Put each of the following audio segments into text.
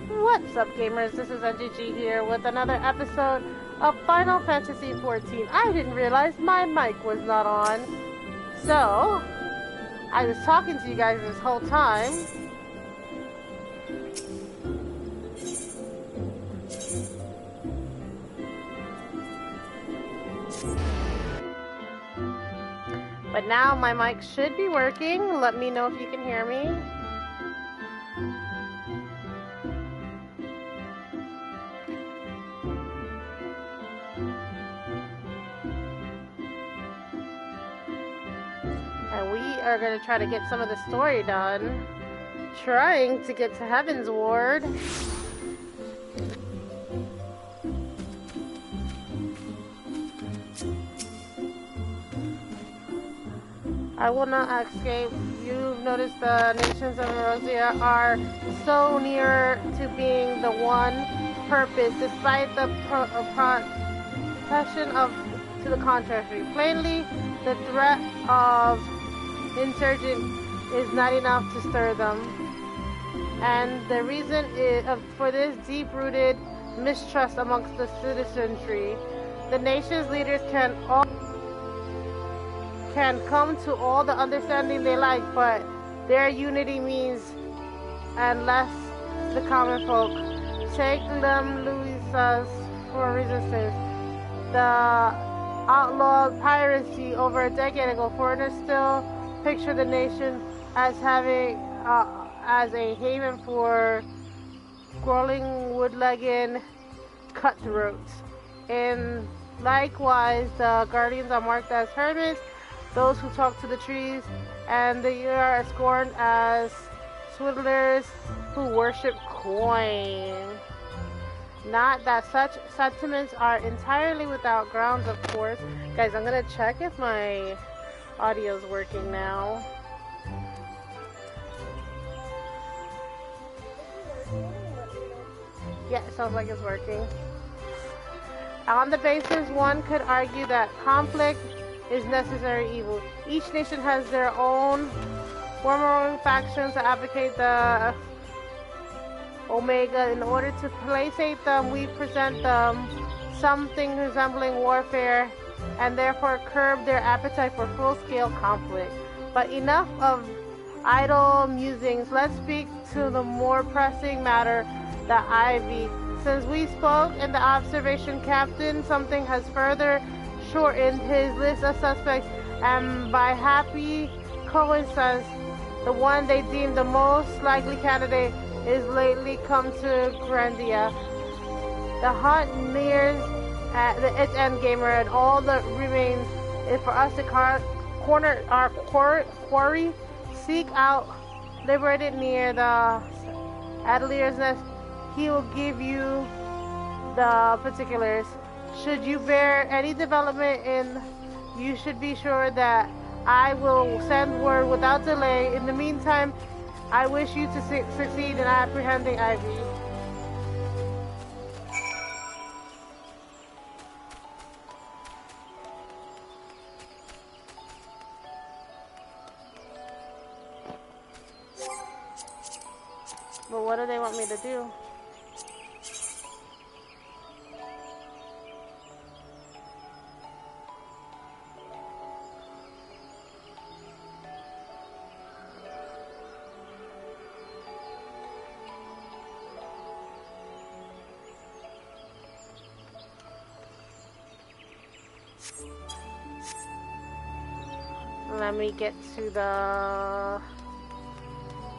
What's up, gamers? This is NGG here with another episode of Final Fantasy XIV. I didn't realize my mic was not on. So, I was talking to you guys this whole time. But now my mic should be working. Let me know if you can hear me. And we are going to try to get some of the story done. Trying to get to Heaven's Ward. I will not escape. You've noticed the nations of Erosia are so near to being the one purpose, despite the profession to the contrary. Plainly, the threat of insurgent is not enough to stir them. And the reason for this deep-rooted mistrust amongst the citizenry. The nation's leaders can come to all the understanding they like, but their unity means and less the common folk. Take them, Louisas, for resistance. The outlawed piracy over a decade ago. Foreigners still picture the nation as having as a haven for crawling, wood-legged cutthroats. And likewise, the guardians are marked as hermits, those who talk to the trees, and they are scorned as swindlers who worship coin. Not that such sentiments are entirely without grounds, of course. Guys, I'm gonna check if my audio's working now. Yeah, it sounds like it's working. On the basis, one could argue that conflict is necessary evil. Each nation has their own warmongering factions that advocate the Omega. In order to placate them, we present them something resembling warfare and therefore curb their appetite for full-scale conflict. But enough of idle musings. Let's speak to the more pressing matter, the Ivy. Since we spoke in the observation captain, something has further shortened his list of suspects, and by happy coincidence, the one they deemed the most likely candidate is lately come to Grandia. The hunt nears its end, gamer, and all that remains is for us to corner our quarry, seek out, liberated near the Adelier's nest. He will give you the particulars. Should you bear any development in, you should be sure that I will send word without delay. In the meantime, I wish you to succeed in apprehending Ivy. But what do they want me to do? Let me get to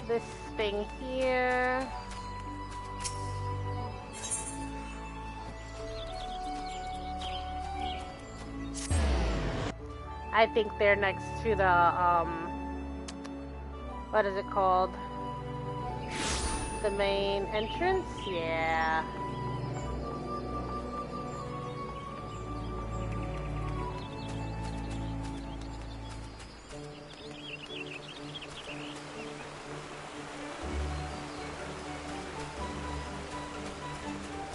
this thing here. I think they're next to the what is it called? The main entrance? Yeah.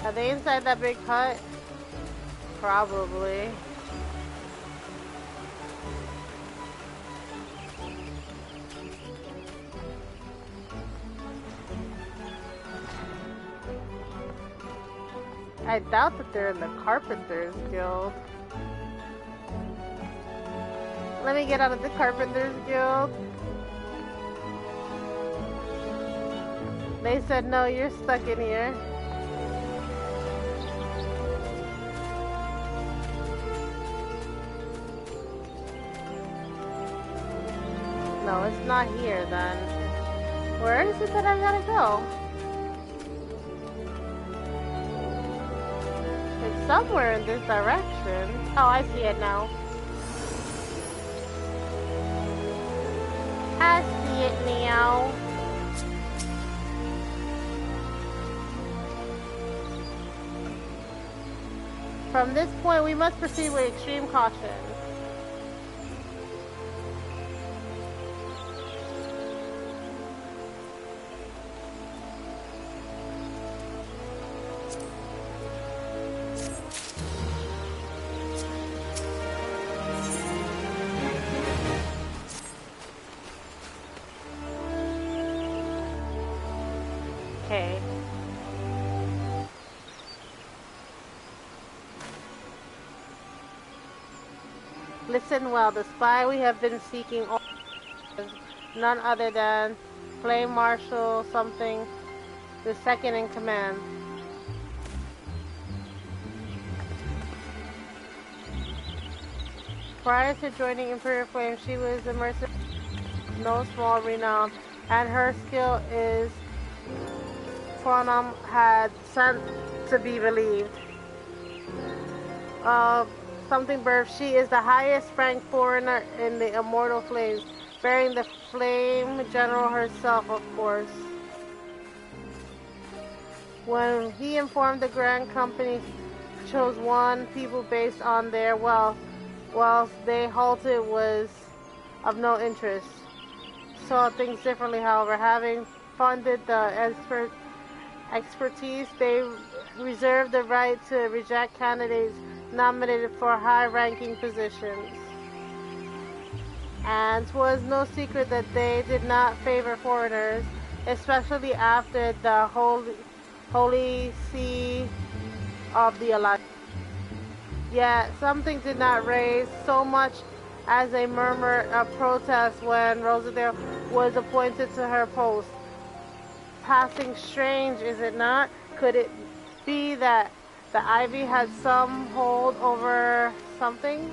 Are they inside that big hut? Probably. I doubt that they're in the Carpenters Guild. Let me get out of the Carpenters Guild. They said, no, you're stuck in here. No, it's not here then. Where is it that I gotta go? It's somewhere in this direction. Oh, I see it now. I see it now. From this point, we must proceed with extreme caution. Okay. Listen well, the spy we have been seeking is none other than Flame Marshal something, the second in command. Prior to joining Imperial Flame, she was a mercenary of no small renown, and her skill is had sent to be believed. Something birth. She is the highest ranked foreigner in the Immortal Flames, bearing the Flame General herself, of course. When he informed the Grand Company chose one people based on their wealth, whilst they halted was of no interest. Saw things differently, however, having funded the expertise, they reserved the right to reject candidates nominated for high-ranking positions. And 'twas no secret that they did not favor foreigners, especially after the Holy See of the Alliance. Yet something did not raise so much as a murmur of protest when Rosadale was appointed to her post. Passing strange, is it not? Could it be that the Ivy had some hold over something?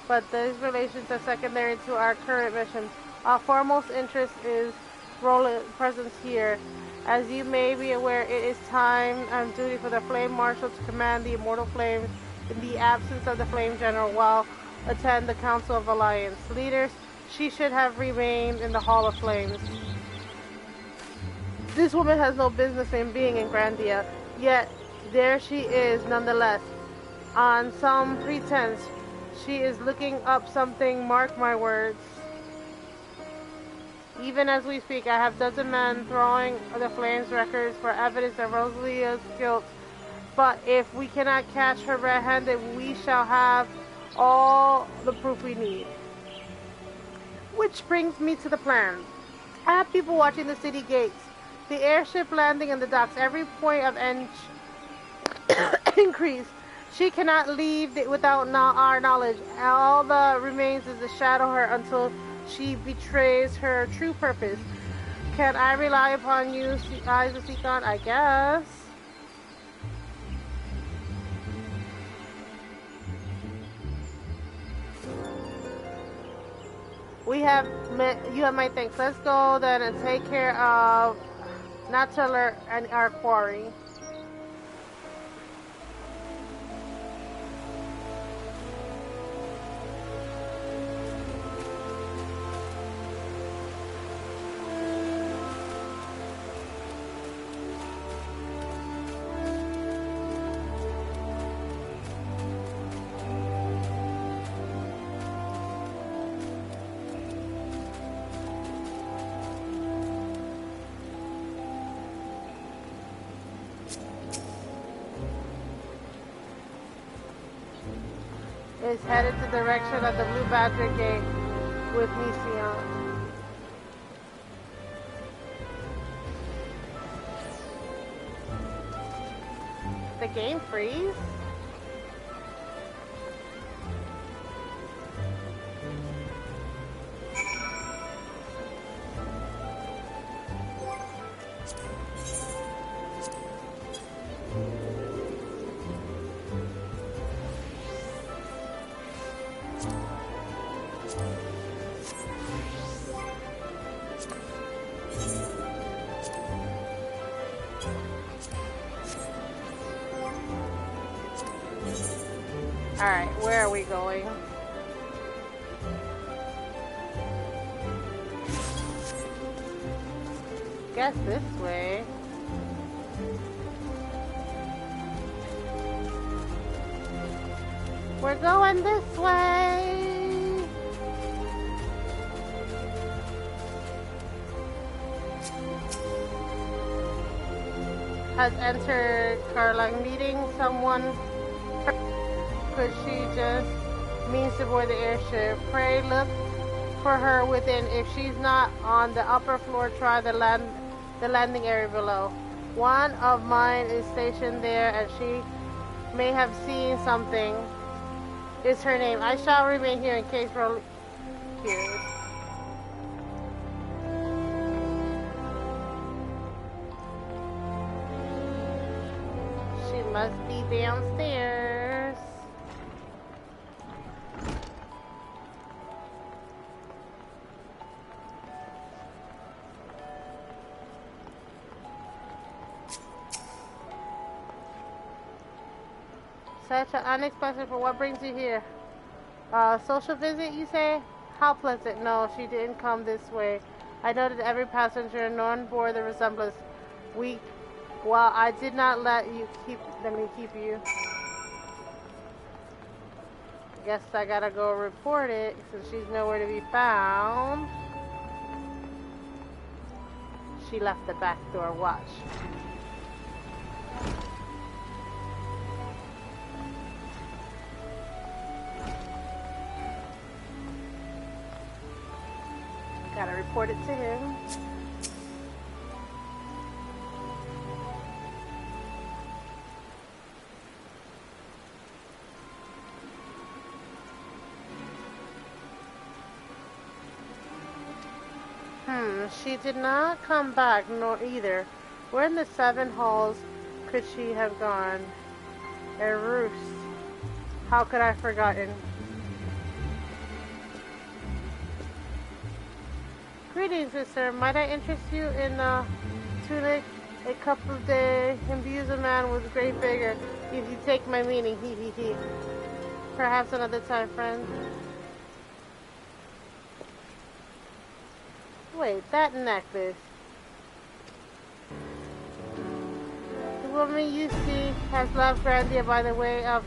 But these relations are secondary to our current mission. Our foremost interest is Roland's presence here. As you may be aware, it is time and duty for the Flame Marshal to command the Immortal Flames in the absence of the Flame General while attend the Council of Alliance. Leaders, she should have remained in the Hall of Flames. This woman has no business in being in Grandia, yet there she is nonetheless. On some pretense, she is looking up something, mark my words. Even as we speak, I have dozen men throwing the Flames records for evidence of Rosalia's guilt. But if we cannot catch her red-handed, we shall have all the proof we need. Which brings me to the plan. I have people watching the city gates, the airship landing and the docks. Every point of increase. She cannot leave without our knowledge. All that remains is to shadow her until she betrays her true purpose. Can I rely upon you, Eyes of Seacon? I guess. You have my thanks. Let's go then and take care of Nataler and our quarry. Is headed to the direction of the Blue Badger Gate with Mission. The game freeze? Alright, where are we going? Guess this way. We're going this way. Has entered Carlang, meeting someone. Could she just means to board the airship? Pray look for her within. If she's not on the upper floor, try the landing area below. One of mine is stationed there, and she may have seen something. Is her name? I shall remain here in case Rolly hears. She must be downstairs. Such an unexpected for what brings you here? Social visit, you say? How pleasant. No, she didn't come this way. I noted every passenger none bore the resemblance. Well, I did not let me keep you. Guess I gotta go report it since she's nowhere to be found. She left the back door. Watch. Gotta report it to him. She did not come back, nor either. Where in the 7 halls could she have gone? A roost. How could I have forgotten? Greetings, sister. Might I interest you in a tunic? A couple of days imbues a man with great vigor. If you take my meaning, he. Perhaps another time, friend. Wait, that necklace. The woman you see has left Grandia by the way of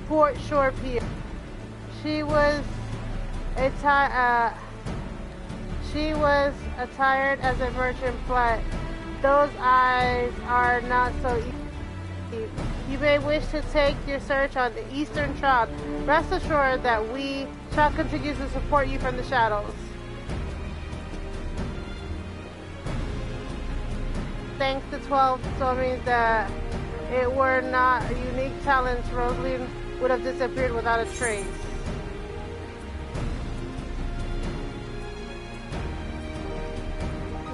Port Shore Pier. She was attired as a merchant, but those eyes are not so easy. You may wish to take your search on the Eastern Shroud. Rest assured that we shall continue to support you from the shadows. Thanks to 12 means that it were not a unique talent, Rosalie would have disappeared without a trace.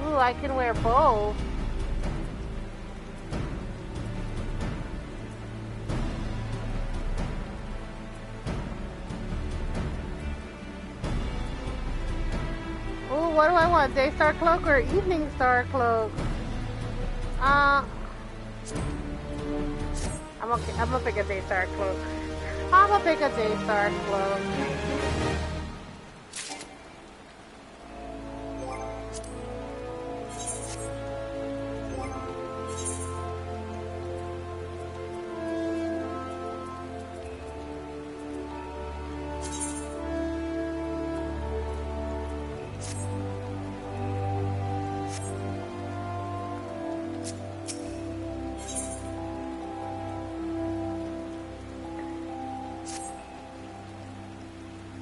Ooh, I can wear both. Ooh, what do I want? Day Star Cloak or Evening Star Cloak? I'm gonna pick a Day Star Cloak. I'm gonna pick a Day Star Cloak.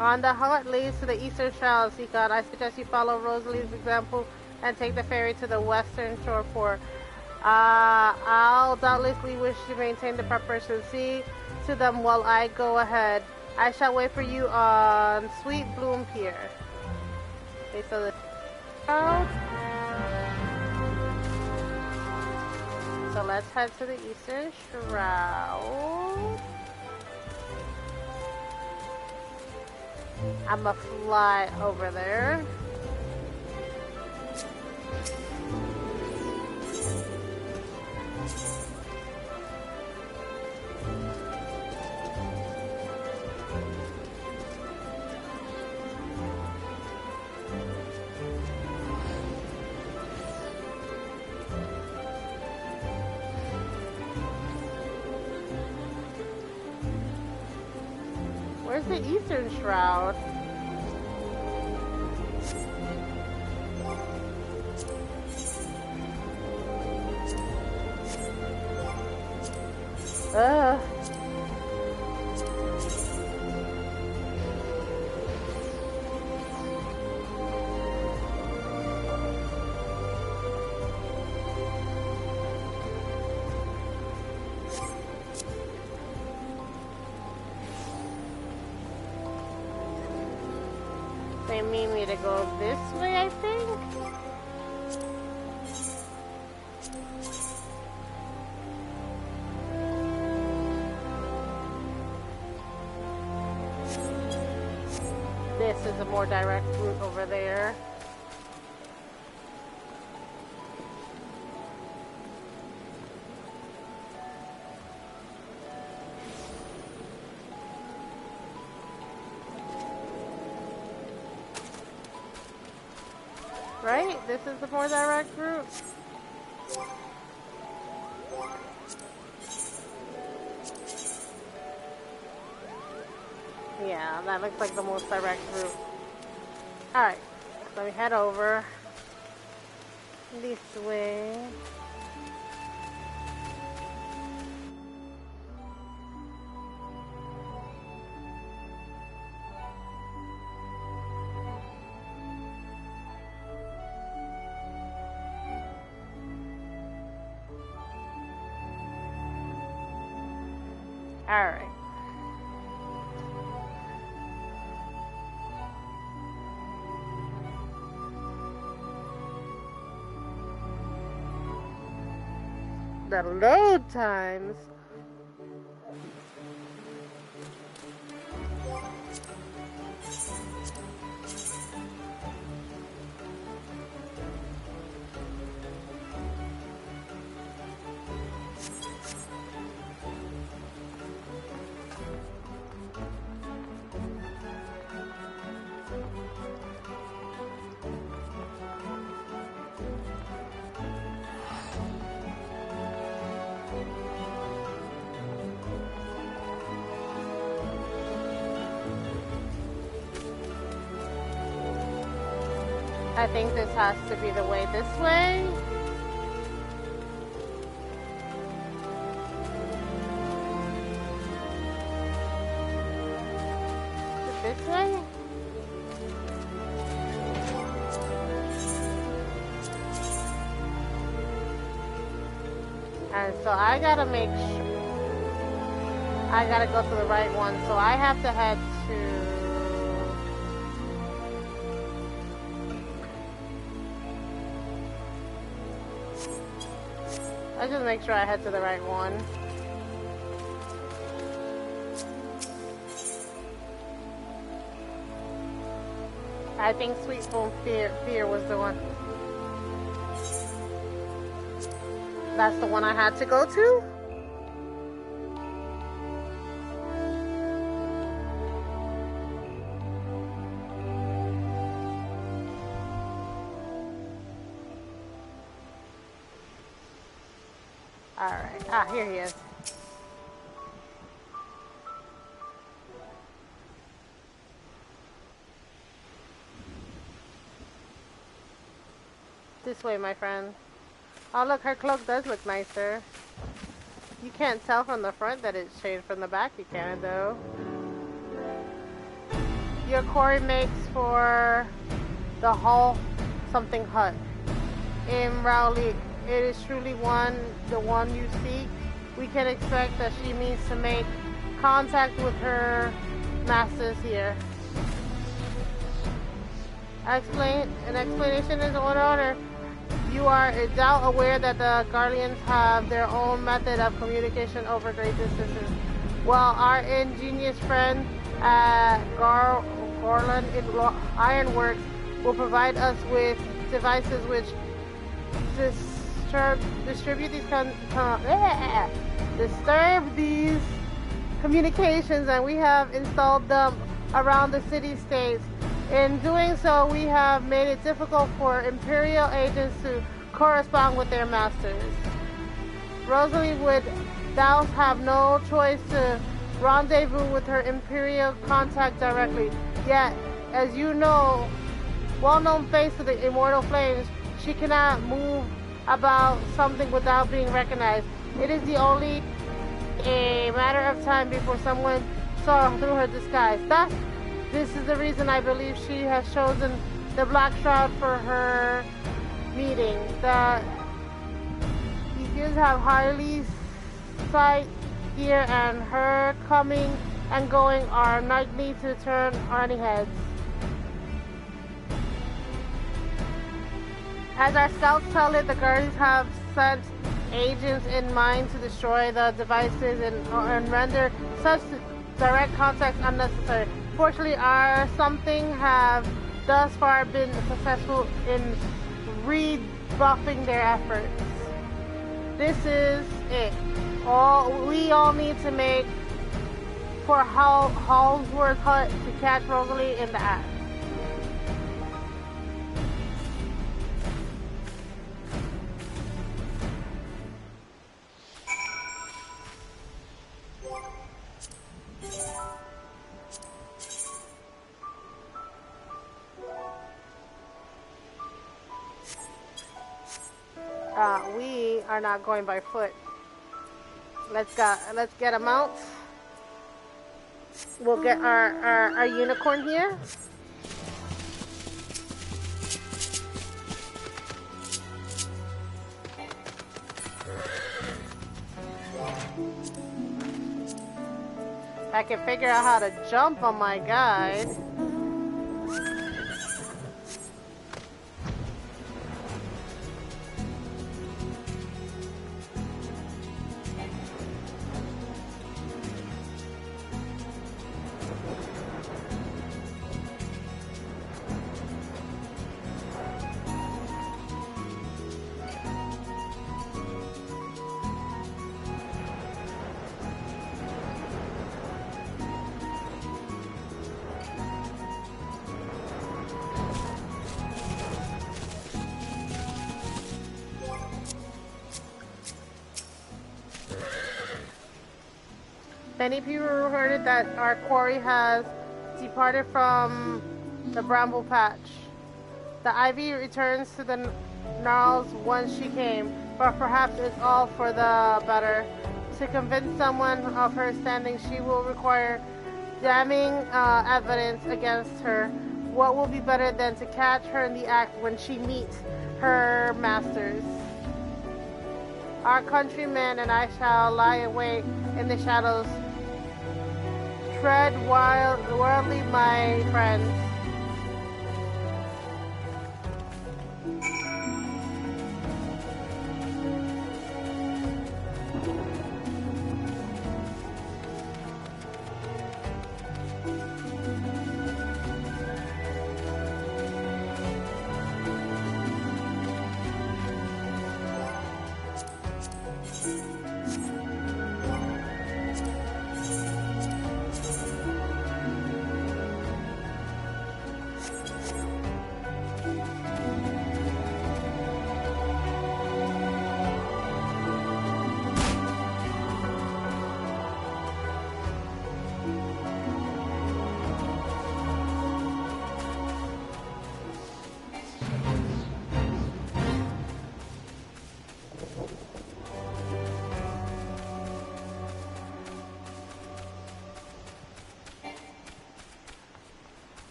On the heart leads to the eastern shore, Seacon. I suggest you follow Rosalie's example and take the ferry to the western shore for I'll doubtlessly wish to maintain the preparations. See to them while I go ahead. I shall wait for you on Sweet Bloom Pier. Okay, so the so let's head to the eastern shroud. I'ma fly over there. Where's the eastern shroud? They need me to go this way, I think. This is a more direct route over there. Right? This is the more direct route. Yeah, that looks like the most direct route. Alright, let me head over this way. Alright. The load times. I think this has to be the way this way. Is it this way? Alright, so I gotta make sure. I gotta go to the right one, so I have to head to... I just make sure I head to the right one. I think Sweet Spoon Fear was the one. That's the one I had to go to? Alright. Ah, here he is. This way, my friend. Oh, look, her cloak does look nicer. You can't tell from the front that it's changed from the back. You can, though. Your quarry makes for the Hall something hut. In Rowley, it is truly the one you seek. We can expect that she means to make contact with her masters here. An explanation is in order. You are in doubt aware that the Guardians have their own method of communication over great distances. Well, our ingenious friend at Garland Ironworks will provide us with devices which disturb these communications, and we have installed them around the city-states. In doing so, we have made it difficult for Imperial agents to correspond with their masters. Rosalie would thus have no choice to rendezvous with her Imperial contact directly. Yet, as you know, well-known face of the Immortal Flames, she cannot move about something without being recognized. It is only a matter of time before someone saw through her disguise. This is the reason I believe she has chosen the Black Shroud for her meeting. The Eagles have highly sight here, and her coming and going are likely to turn any heads. As our scouts tell it, the Guardians have sent agents in mind to destroy the devices and render such direct contact unnecessary. Fortunately, our something have thus far been successful in rebuffing their efforts. This is it. We all need to make for Hallsworth Hut to catch Rosalie in the act. We are not going by foot. Let's get a mount. We'll get our unicorn here. I can figure out how to jump on my guide. Many people reported that our quarry has departed from the bramble patch. The ivy returns to the gnarls whence she came, but perhaps it's all for the better. To convince someone of her standing, she will require damning evidence against her. What will be better than to catch her in the act when she meets her masters? our countrymen, and I shall lie in wait in the shadows. Tread wildly, my friends.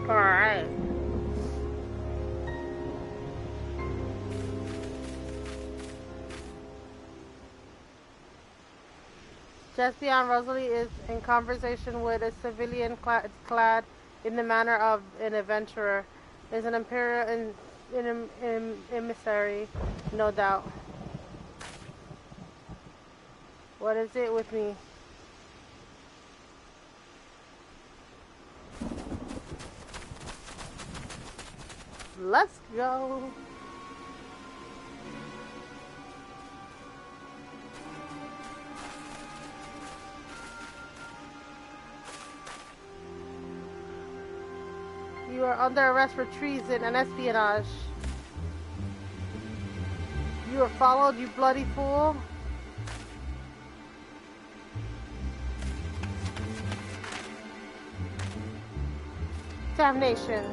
Alright. Just beyond, Rosalie is in conversation with a civilian clad in the manner of an adventurer. Is an imperial emissary, no doubt. What is it with me? Let's go. You are under arrest for treason and espionage. You are followed, you bloody fool. Damnation.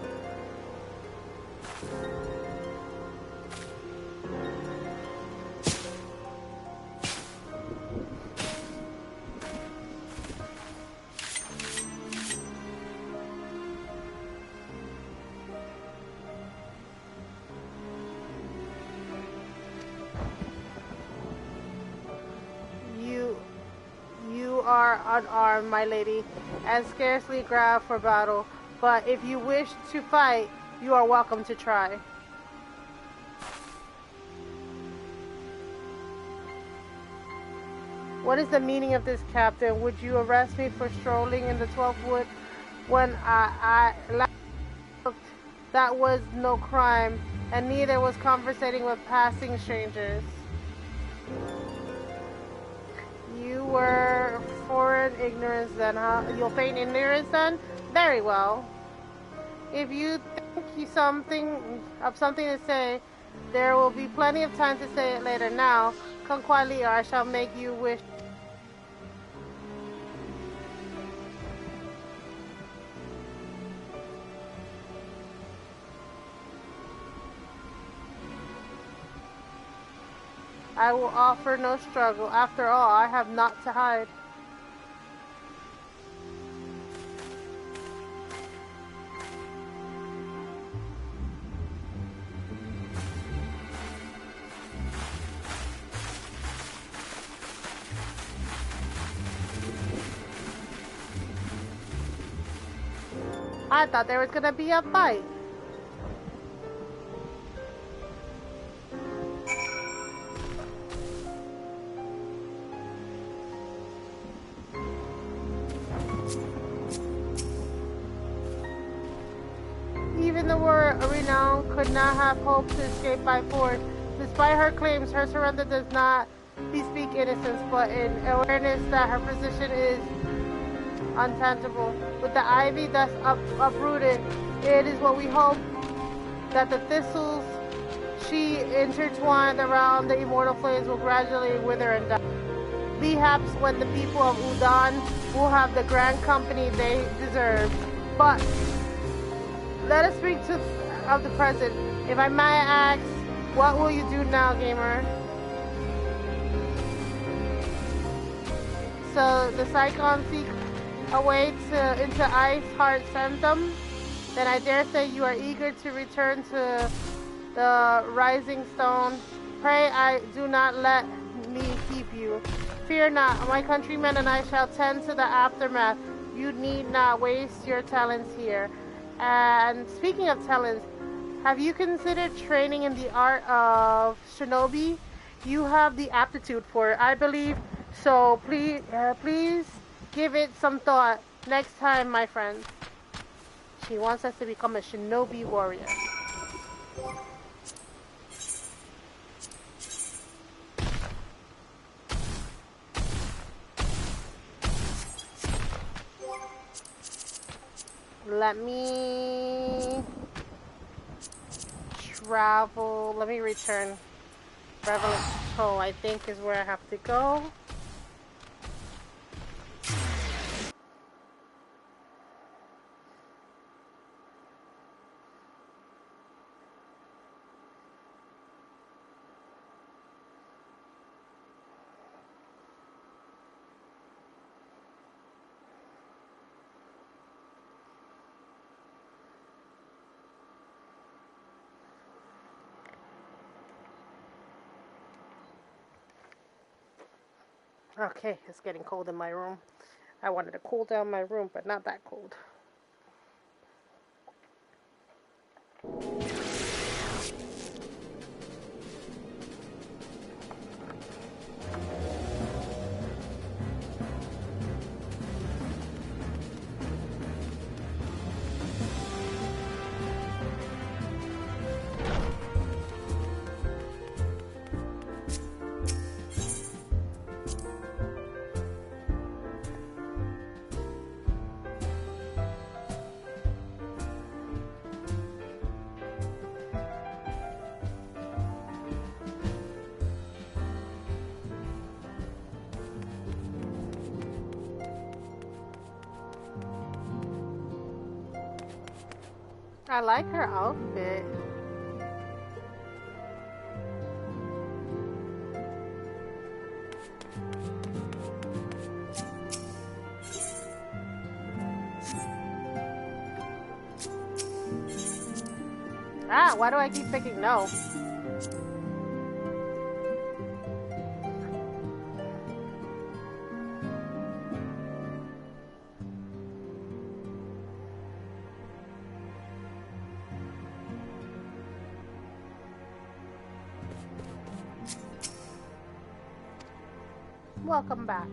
You are unarmed, my lady, and scarcely grabbed for battle. But if you wish to fight, you are welcome to try. What is the meaning of this, Captain? Would you arrest me for strolling in the 12th wood when I last looked? That was no crime, and neither was conversating with passing strangers. You were foreign ignorance then, huh? You'll feign ignorance then? Very well. If you think you something to say, there will be plenty of time to say it later. Now, come quietly, or I shall make you wish. I will offer no struggle. After all, I have naught to hide. I thought there was gonna be a fight. Even the warrior renowned could not have hoped to escape by force. Despite her claims, her surrender does not bespeak innocence, but in awareness that her position is untangible. With the ivy thus uprooted, it is what we hope that the thistles she intertwined around the immortal flames will gradually wither and die. Perhaps when the people of Udon will have the grand company they deserve. But let us speak of the present. If I might ask, what will you do now, gamer? so the Cyclone seek a way into Ice Heart Sanctum, then I dare say you are eager to return to the Rising Stone. Pray I do not let me keep you. Fear not, my countrymen and I shall tend to the aftermath. You need not waste your talents here. And speaking of talents, have you considered training in the art of shinobi? You have the aptitude for it, I believe. So please give it some thought next time, my friends. She wants us to become a shinobi warrior. Let me travel. Let me return. Prevalent Toe, I think, is where I have to go. Okay, it's getting cold in my room. I wanted to cool down my room, but not that cold. I like her outfit. Ah, why do I keep picking no? Welcome back.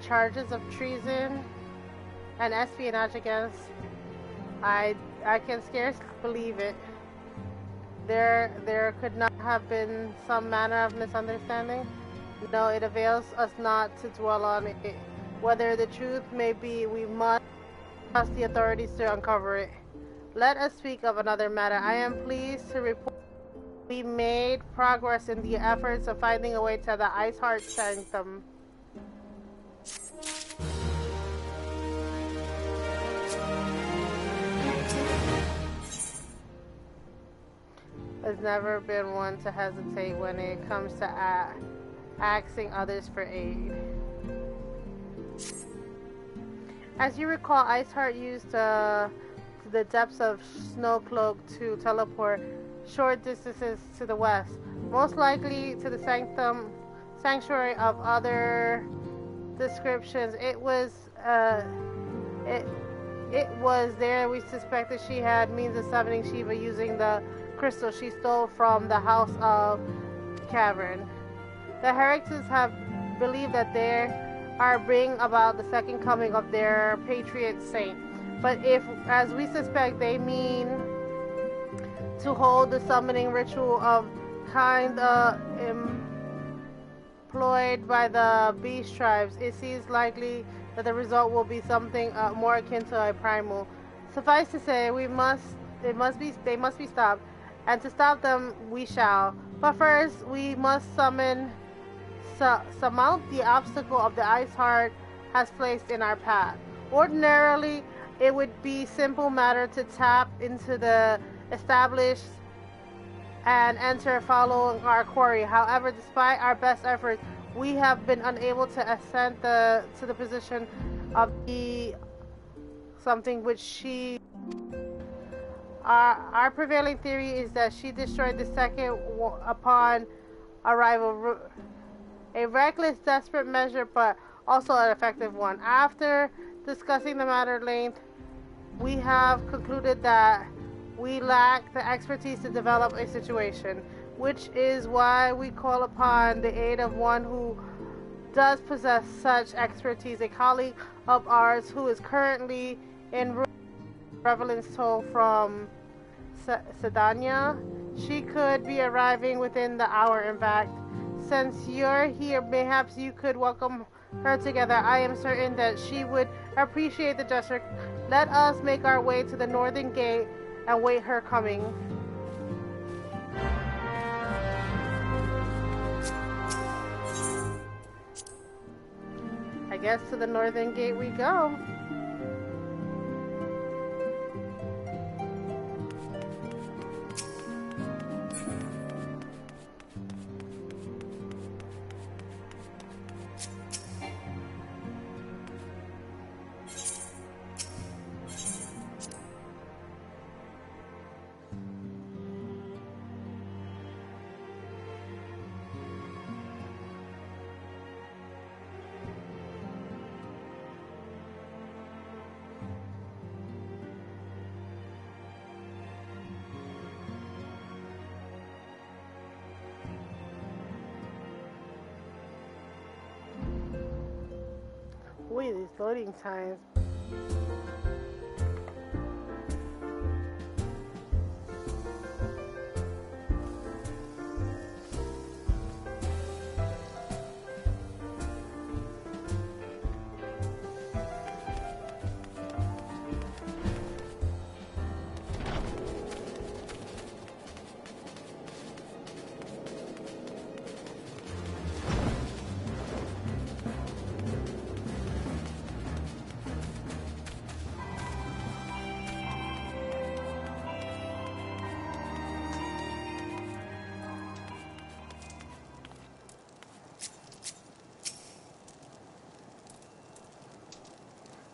Charges of treason and espionage against. I can scarcely believe it. There could not have been some manner of misunderstanding. No, it avails us not to dwell on it. Whether the truth may be, we must trust the authorities to uncover it. Let us speak of another matter. I am pleased to report we made progress in the efforts of finding a way to the Ice Heart Sanctum. Has never been one to hesitate when it comes to asking others for aid. As you recall, Iceheart used the depths of Snowcloak to teleport short distances to the west, most likely to the sanctuary of other descriptions. It was there we suspected she had means of summoning Shiva using the crystal she stole from the House of Cavern. The heretics have believed that they are bringing about the second coming of their patriot saint. But if, as we suspect, they mean to hold the summoning ritual of kind employed by the beast tribes, it seems likely that the result will be something more akin to a primal. Suffice to say, they must be stopped, and to stop them we shall. But first, we must surmount the obstacle of the Ice Heart has placed in our path. Ordinarily, it would be simple matter to tap into the established and enter following our quarry. However, despite our best efforts, we have been unable to ascend to the position of the something which she. Our prevailing theory is that she destroyed the second upon arrival. A reckless, desperate measure, but also an effective one. After discussing the matter at length, we have concluded that we lack the expertise to develop a situation, which is why we call upon the aid of one who does possess such expertise, a colleague of ours who is currently en Revelance toll from Sedania. She could be arriving within the hour, in fact. Since you're here, perhaps you could welcome her together. I am certain that she would appreciate the gesture. Let us make our way to the northern gate and wait her coming. I guess to the northern gate we go. Boy, these loading times.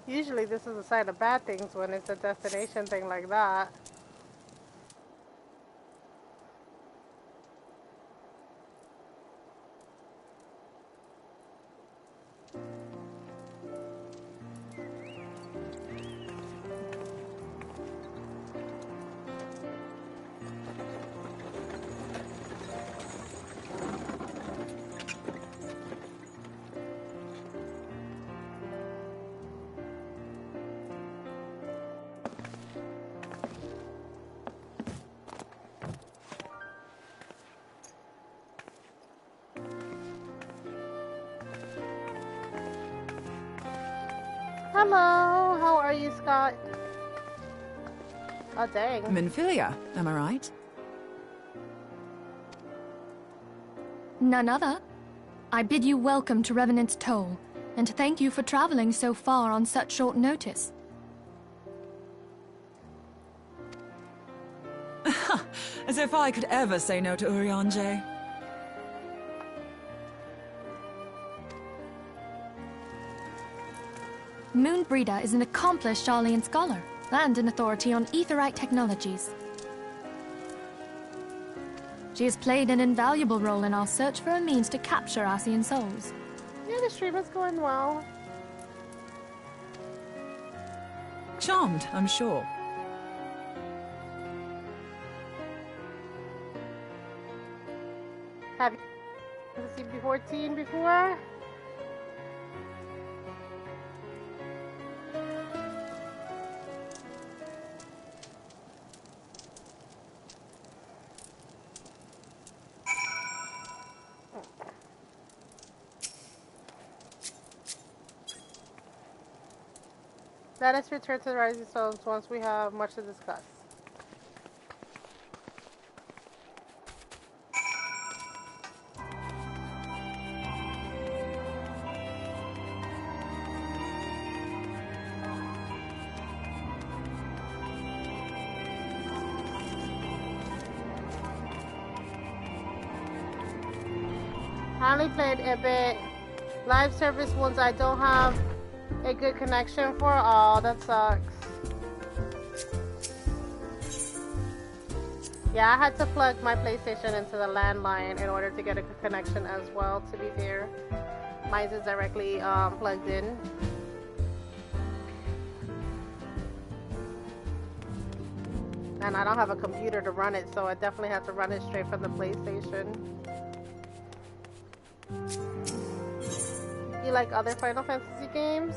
Usually this is a sign of bad things when it's a destination thing like that. Hello, how are you, Scott? Oh, dang. Minfilia, am I right? None other. I bid you welcome to Revenant's Toll, and thank you for traveling so far on such short notice. As if I could ever say no to Urianger. Moonbreeder is an accomplished Sharlayan scholar, and an authority on aetherite technologies. She has played an invaluable role in our search for a means to capture Ascian souls. Yeah, the stream is going well. Charmed, I'm sure. Have you seen CB14 before? Let us return to the Rising Stones once we have much to discuss. I only played a bit. Live service ones I don't have a good connection for. Oh, that sucks. Yeah, I had to plug my PlayStation into the landline in order to get a good connection as well, to be fair. Mine is directly plugged in. And I don't have a computer to run it, so I definitely have to run it straight from the PlayStation. You like other Final Fantasy games?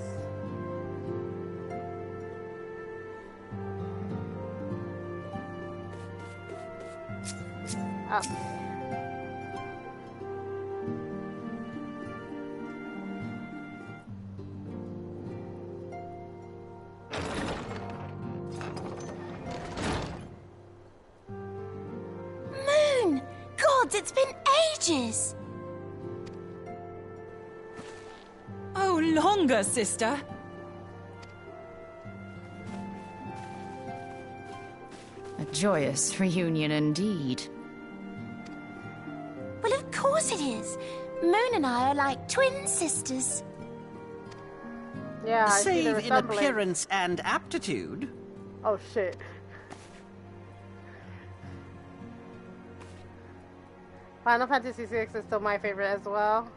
Oh. Moon! Gods, it's been ages! Oh, longer, sister. A joyous reunion indeed. Well, of course it is. Moon and I are like twin sisters. Yeah, I see the Save in resemblance. appearance and aptitude. Oh shit. Final Fantasy VI is still my favorite as well.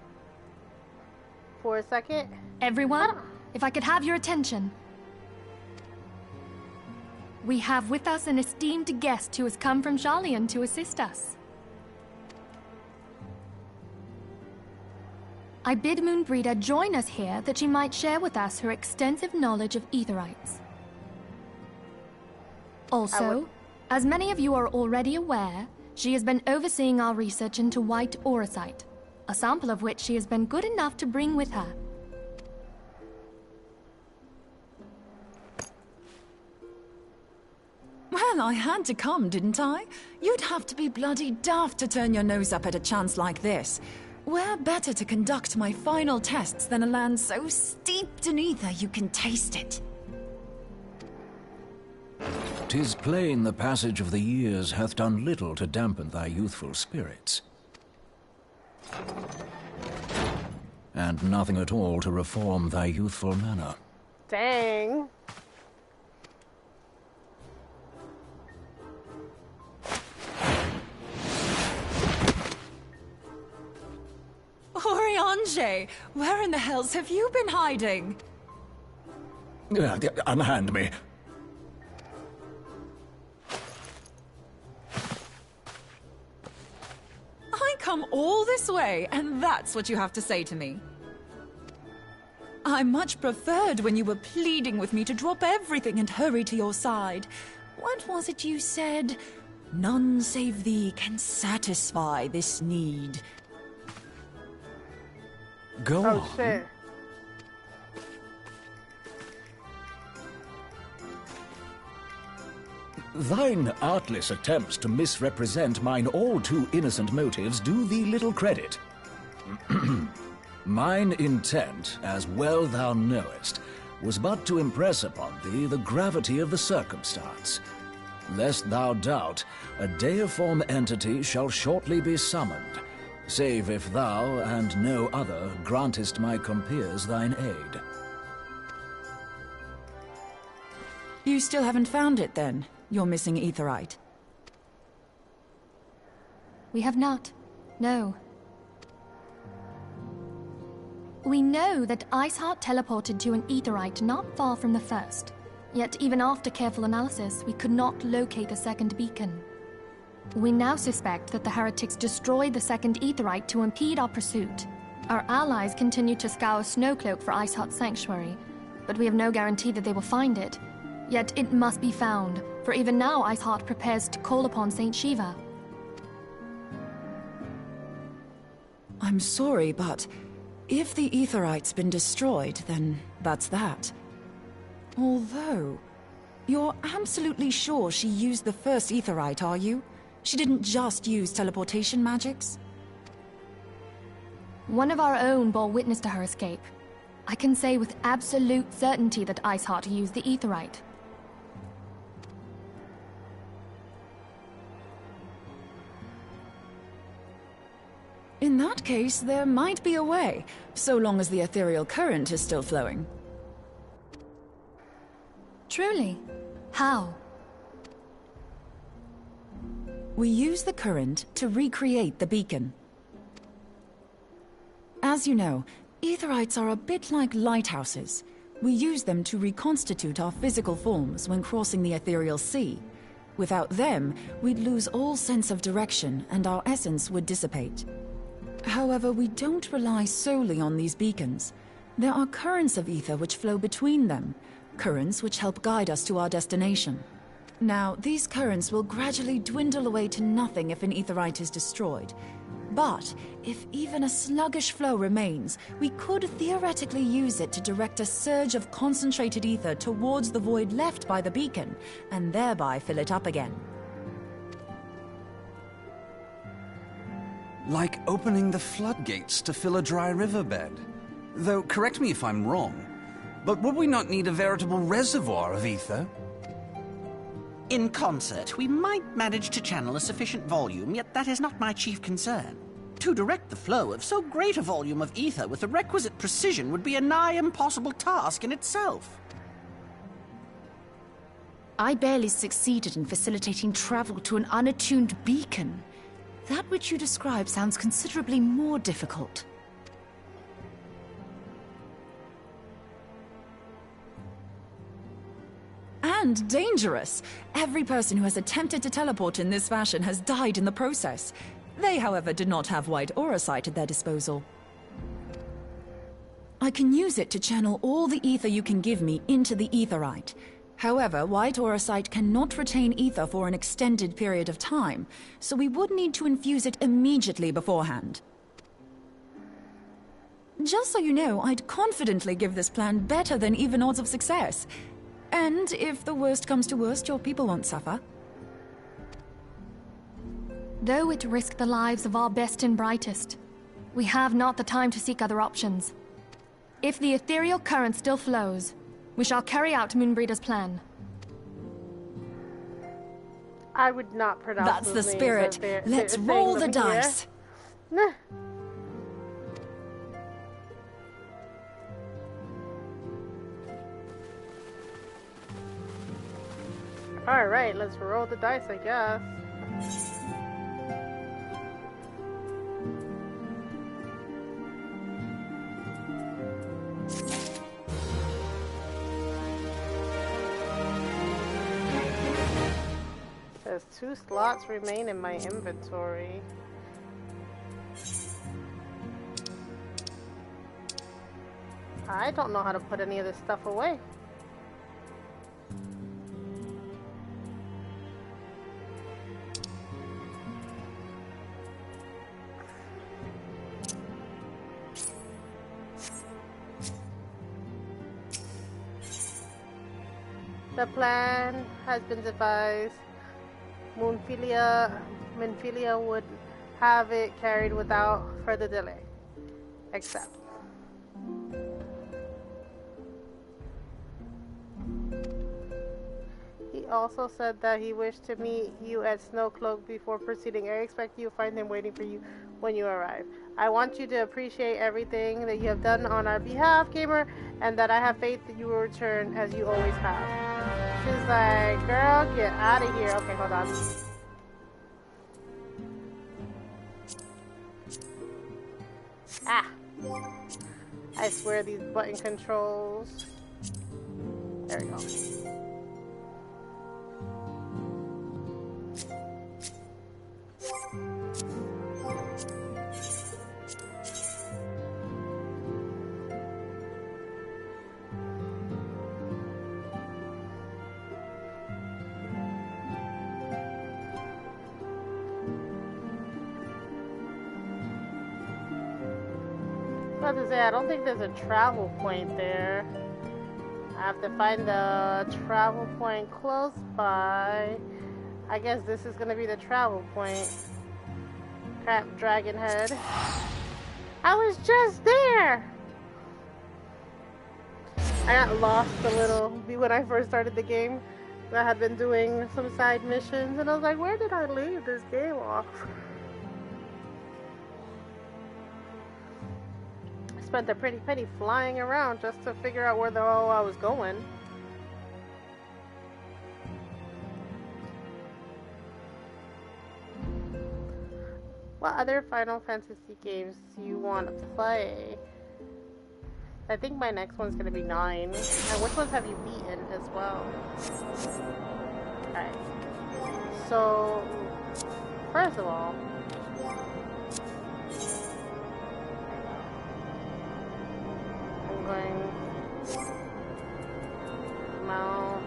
For a second. Everyone, if I could have your attention. We have with us an esteemed guest who has come from Sharlayan to assist us. I bid Moonbreeder join us here that she might share with us her extensive knowledge of Aetherites. Also, as many of you are already aware, she has been overseeing our research into white auracite, a sample of which she has been good enough to bring with her. Well, I had to come, didn't I? You'd have to be bloody daft to turn your nose up at a chance like this. Where better to conduct my final tests than a land so steeped in ether you can taste it? 'Tis plain the passage of the years hath done little to dampen thy youthful spirits. And nothing at all to reform thy youthful manner. Dang. Oriange, where in the hells have you been hiding? Unhand me. I come all this way, and that's what you have to say to me. I much preferred when you were pleading with me to drop everything and hurry to your side. What was it you said? None save thee can satisfy this need. Go Oh on. shit. Thine artless attempts to misrepresent mine all too innocent motives do thee little credit. Mine intent, as well thou knowest, was but to impress upon thee the gravity of the circumstance. Lest thou doubt, a deiform entity shall shortly be summoned, save if thou and no other grantest my compeers thine aid. You still haven't found it, then? Your missing Aetherite? We have not. No. We know that Iceheart teleported to an Aetherite not far from the first. Yet even after careful analysis, we could not locate the second beacon. We now suspect that the heretics destroyed the second Aetherite to impede our pursuit. Our allies continue to scour Snowcloak for Iceheart's sanctuary, but we have no guarantee that they will find it. Yet it must be found, for even now Iceheart prepares to call upon Saint Shiva. I'm sorry, but if the Aetherite's been destroyed, then that's that. Although, you're absolutely sure she used the first Aetherite, are you? She didn't just use teleportation magics? One of our own bore witness to her escape. I can say with absolute certainty that Iceheart used the Aetherite. In that case, there might be a way, so long as the ethereal current is still flowing. Truly? How? We use the current to recreate the beacon. As you know, Aetherites are a bit like lighthouses. We use them to reconstitute our physical forms when crossing the ethereal sea. Without them, we'd lose all sense of direction and our essence would dissipate. However, we don't rely solely on these beacons. There are currents of ether which flow between them, currents which help guide us to our destination. Now, these currents will gradually dwindle away to nothing if an Aetherite is destroyed. But if even a sluggish flow remains, we could theoretically use it to direct a surge of concentrated ether towards the void left by the beacon, and thereby fill it up again. Like opening the floodgates to fill a dry riverbed. Though, correct me if I'm wrong, but would we not need a veritable reservoir of ether? In concert, we might manage to channel a sufficient volume, yet that is not my chief concern. To direct the flow of so great a volume of ether with the requisite precision would be a nigh impossible task in itself. I barely succeeded in facilitating travel to an unattuned beacon. That which you describe sounds considerably more difficult. And dangerous. Every person who has attempted to teleport in this fashion has died in the process. They, however, did not have white aura sight at their disposal. I can use it to channel all the ether you can give me into the Aetherite. However, white aura sight cannot retain ether for an extended period of time, so we would need to infuse it immediately beforehand. Just so you know, I'd confidently give this plan better than even odds of success. And if the worst comes to worst, your people won't suffer. Though it risked the lives of our best and brightest, we have not the time to seek other options. If the ethereal current still flows, we shall carry out Moonbreeder's plan. I would not pronounce That's the those names spirit. that they're Let's saying roll the them here. dice. Nah. Alright, let's roll the dice, I guess. There's 2 slots remain in my inventory. I don't know how to put any of this stuff away. The plan has been devised. Moonphilia would have it carried without further delay. Except. He also said that he wished to meet you at Snowcloak before proceeding. I expect you find him waiting for you when you arrive. I want you to appreciate everything that you have done on our behalf, gamer, and that I have faith that you will return as you always have. She's like, girl, get out of here. Okay, hold on. Ah! I swear these button controls. There we go. I was about to say, I don't think there's a travel point there. I have to find the travel point close by. I guess this is gonna be the travel point. Crap, Dragon Head. I was just there! I got lost a little when I first started the game. I had been doing some side missions and I was like, where did I leave this game off? spent a pretty penny flying around just to figure out where the hell I was going. What other Final Fantasy games do you want to play? I think my next one's gonna be 9. And which ones have you beaten as well? Alright. So, first of all, I'm going mount.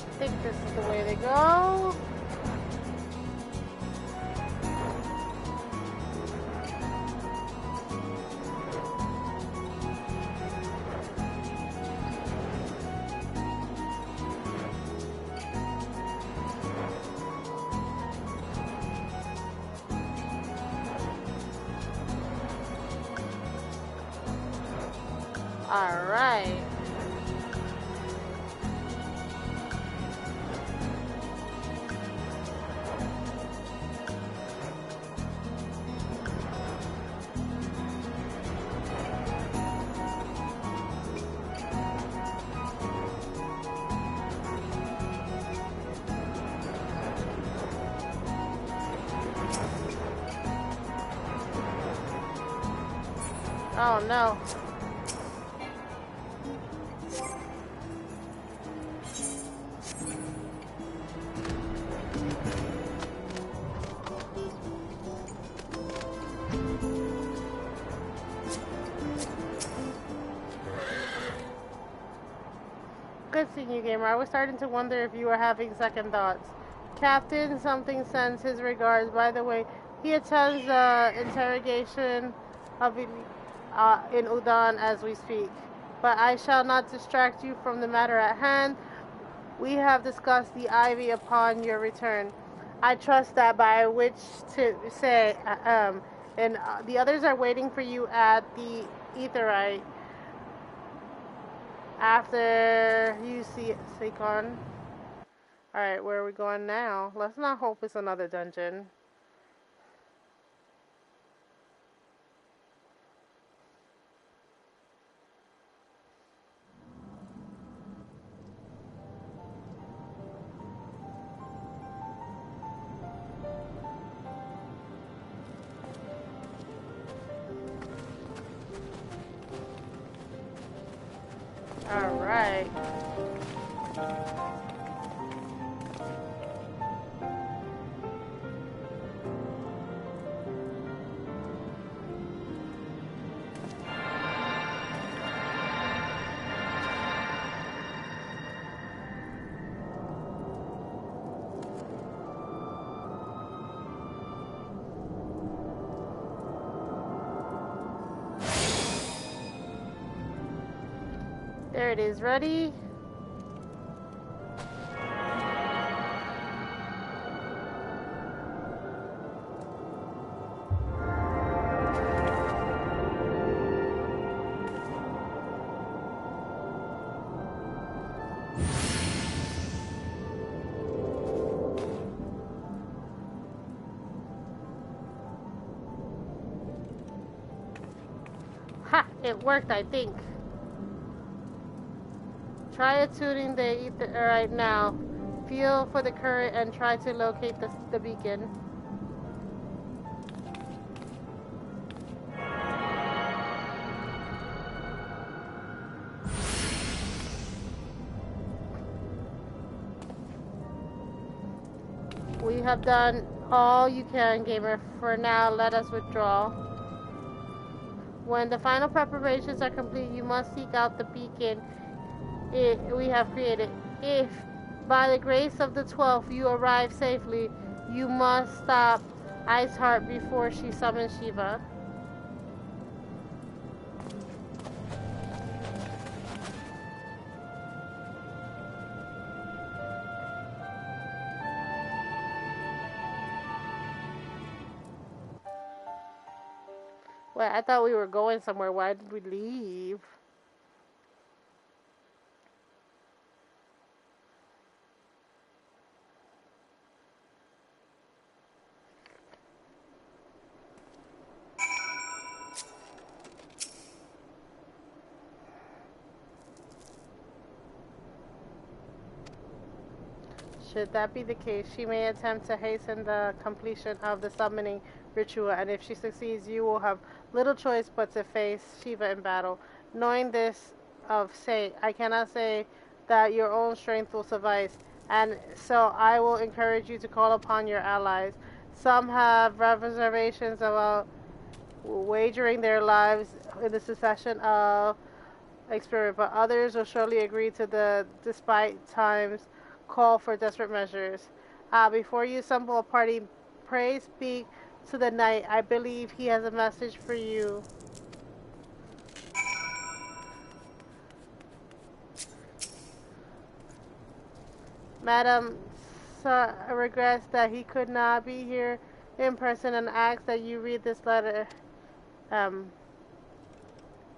I think this is the way to go. All right. Oh no. Good seeing you, gamer. I was starting to wonder if you were having second thoughts. Captain something sends his regards. By the way, he attends interrogation of in Udon as we speak. But I shall not distract you from the matter at hand. We have discussed the ivy upon your return. I trust that by which to say, and the others are waiting for you at the Aetheryte. After you see Seikon. Alright, where are we going now? Let's not hope it's another dungeon. Alright. There it is, ready? Ha! It worked, I think. Try attuning the ether right now. Feel for the current and try to locate the beacon. We have done all you can, gamer. For now, let us withdraw. When the final preparations are complete, you must seek out the beacon we have created. If, by the grace of the 12th, you arrive safely, you must stop Iceheart before she summons Shiva. Wait, I thought we were going somewhere. Why did we leave? Should that be the case, she may attempt to hasten the completion of the summoning ritual, and if she succeeds, you will have little choice but to face Shiva in battle. Knowing this of Saint, I cannot say that your own strength will suffice, and so I will encourage you to call upon your allies. Some have reservations about wagering their lives in the succession of experiment, but others will surely agree to the despite times call for desperate measures. Before you assemble a party, pray speak to the knight. I believe he has a message for you. Madam, sir regrets that he could not be here in person and asks that you read this letter.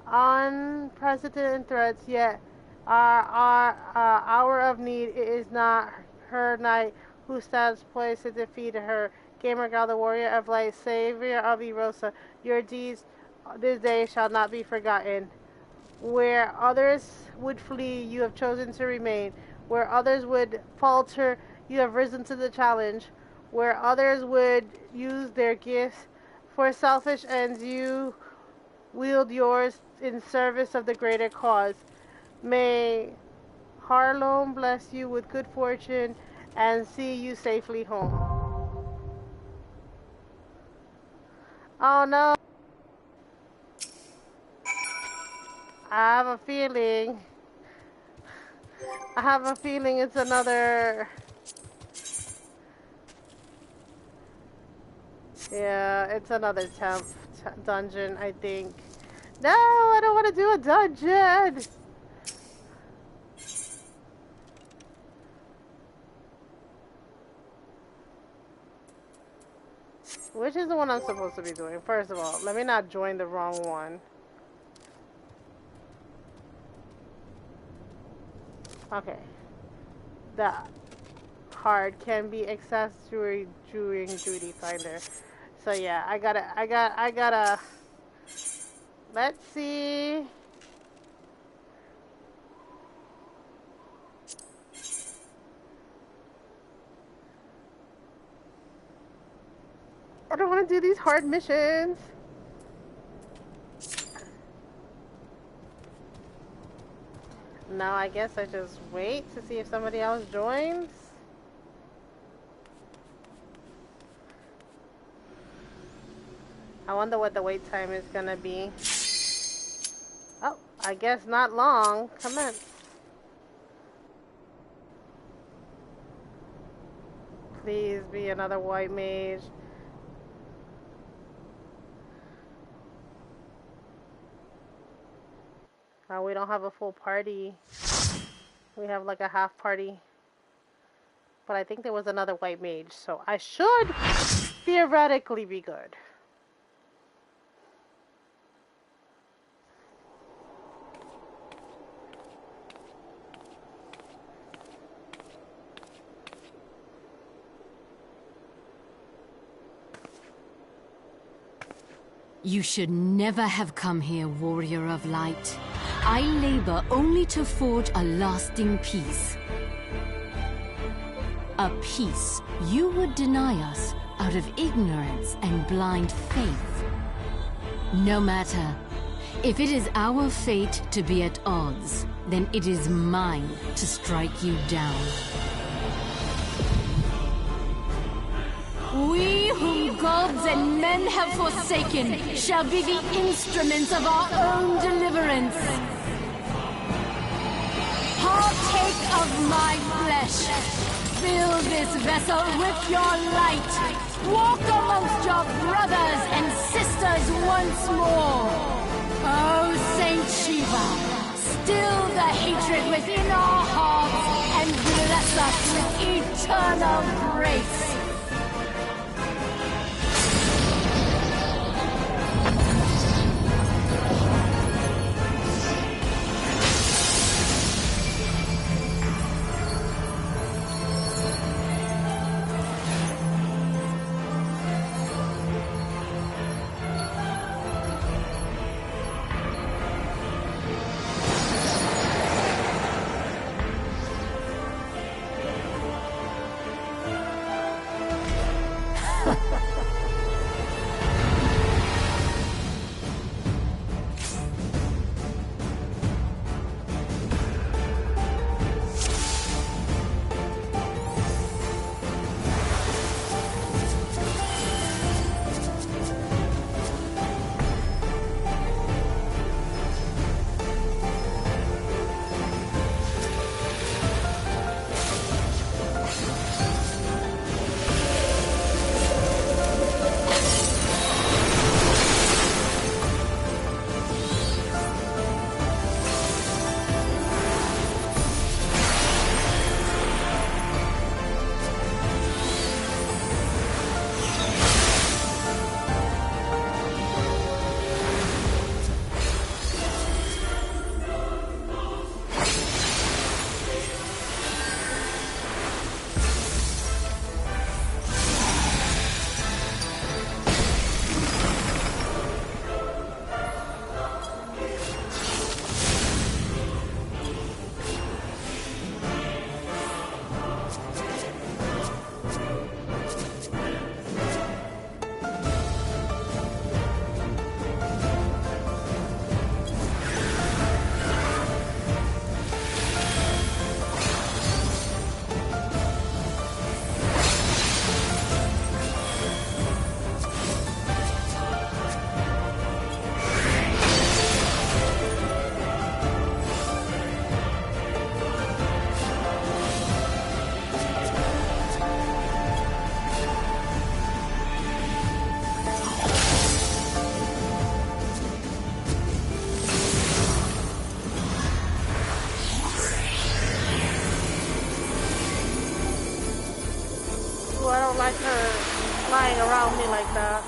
Unprecedented threats, yet our hour of need. It is not her knight who stands poised to defeat her. Gamergal, the warrior of light, savior of Erosa, your deeds this day shall not be forgotten. Where others would flee, you have chosen to remain. Where others would falter, you have risen to the challenge. Where others would use their gifts for selfish ends, you wield yours in service of the greater cause. May Harlem bless you with good fortune and see you safely home. Oh no. I have a feeling it's another... Yeah, it's another dungeon, I think. No, I don't want to do a dungeon! Which is the one I'm supposed to be doing? First of all, let me not join the wrong one. Okay. The card can be accessed during duty finder. So yeah, I gotta. Let's see. I don't want to do these hard missions. No, I guess I just wait to see if somebody else joins. I wonder what the wait time is gonna be. Oh, I guess not long. Commence. Please be another white mage. We don't have a full party. We have like a half party. But I think there was another white mage, so I should theoretically be good. You should never have come here, warrior of light. I labor only to forge a lasting peace. A peace you would deny us out of ignorance and blind faith. No matter. If it is our fate to be at odds, then it is mine to strike you down. We whom gods and men have forsaken shall be the instruments of our own deliverance. Partake of my flesh. Fill this vessel with your light. Walk amongst your brothers and sisters once more. Oh, Saint Shiva, still the hatred within our hearts and bless us with eternal grace. flying around me like that.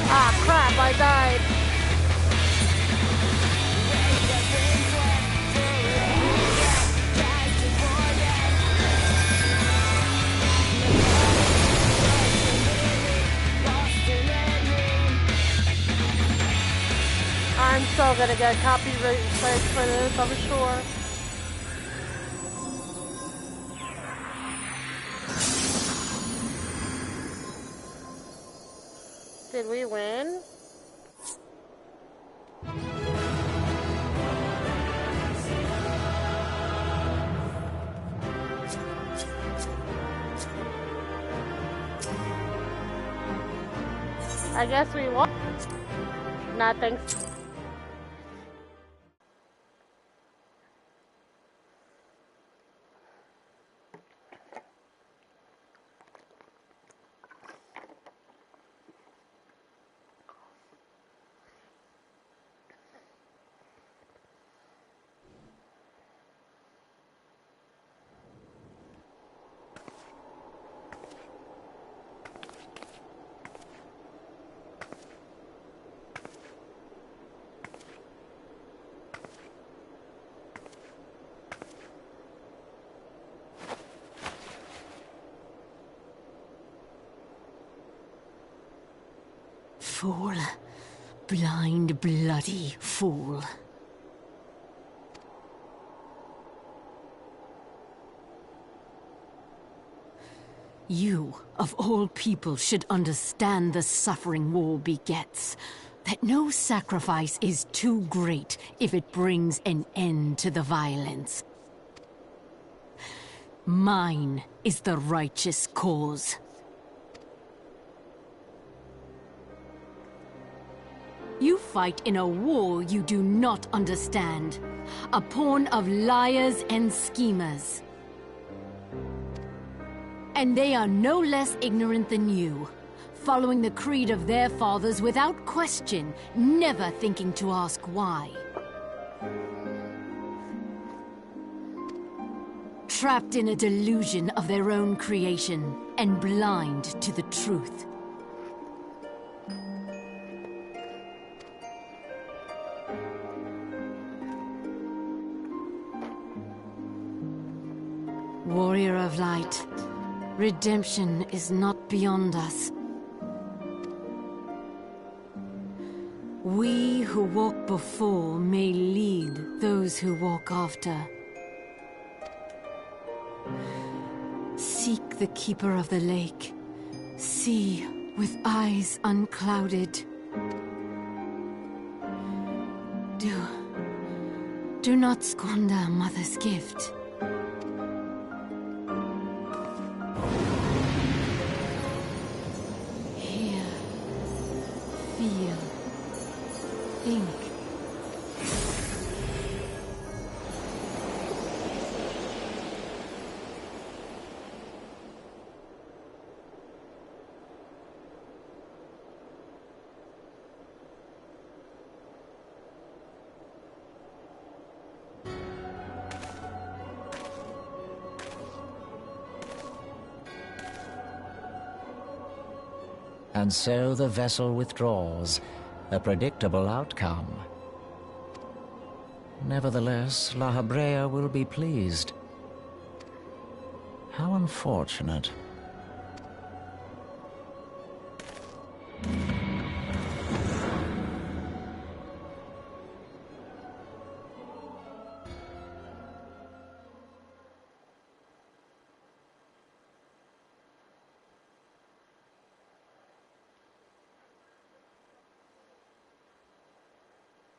Ah, crap, I died. I'm so gonna get copyright strikes for this, I'm sure. Did we win? I guess we won. Nothing. Fool. Blind, bloody fool. You, of all people, should understand the suffering war begets. That no sacrifice is too great if it brings an end to the violence. Mine is the righteous cause. You fight in a war you do not understand. A pawn of liars and schemers. And they are no less ignorant than you, following the creed of their fathers without question, never thinking to ask why. Trapped in a delusion of their own creation, and blind to the truth. Warrior of light, redemption is not beyond us. We who walk before may lead those who walk after. Seek the keeper of the lake. See with eyes unclouded. Do not squander Mother's gift. Feel. Think. And so the vessel withdraws, a predictable outcome. Nevertheless, La Habrea will be pleased. How unfortunate.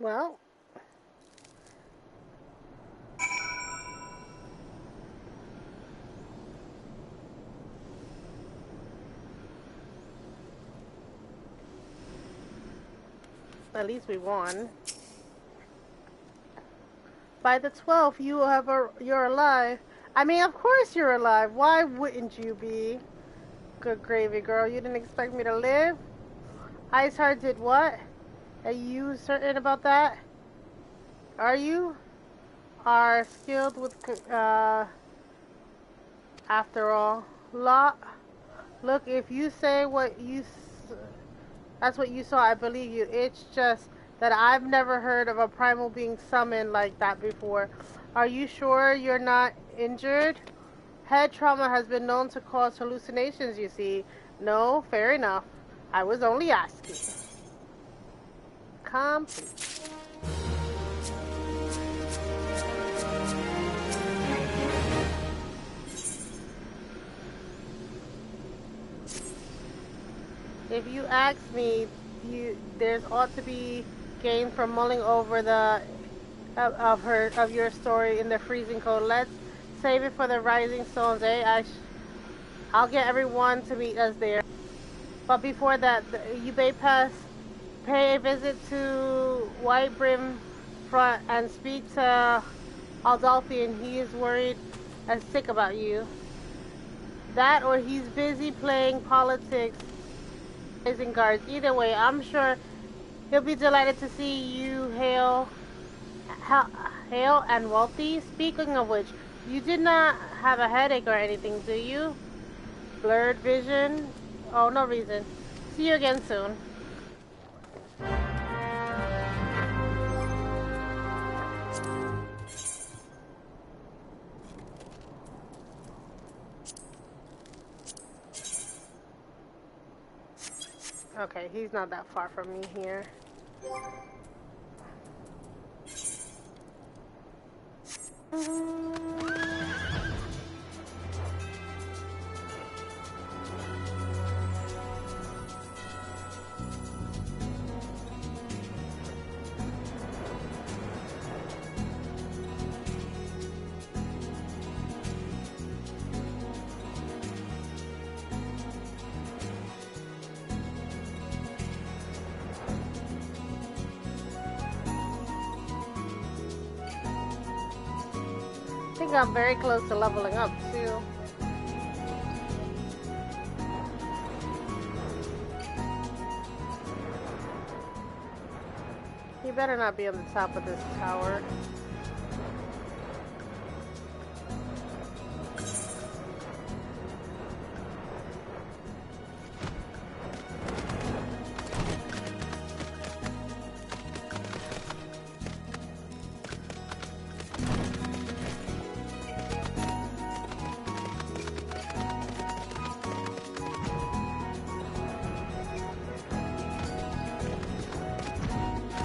Well. At least we won. By the 12th, you're alive. I mean, of course you're alive. Why wouldn't you be? Good gravy, girl. You didn't expect me to live? Iceheart did what? Are you certain about that? Are you? Are skilled with, after all. Look, if you say that's what you saw, I believe you. It's just that I've never heard of a primal being summoned like that before. Are you sure you're not injured? Head trauma has been known to cause hallucinations, you see. No, fair enough. I was only asking. Complete. If you ask me, there's ought to be gain from mulling over the of your story in the freezing cold. Let's save it for the rising stones, eh? I'll get everyone to meet us there. But before that, you may pay a visit to White Brim Front and speak to Aldolphian. He is worried and sick about you. That or he's busy playing politics. Guards. Either way, I'm sure he'll be delighted to see you hail and wealthy. Speaking of which, you did not have a headache or anything, do you? Blurred vision? Oh, no reason. See you again soon. Okay, he's not that far from me here. I think I'm very close to leveling up too. You better not be on the top of this tower.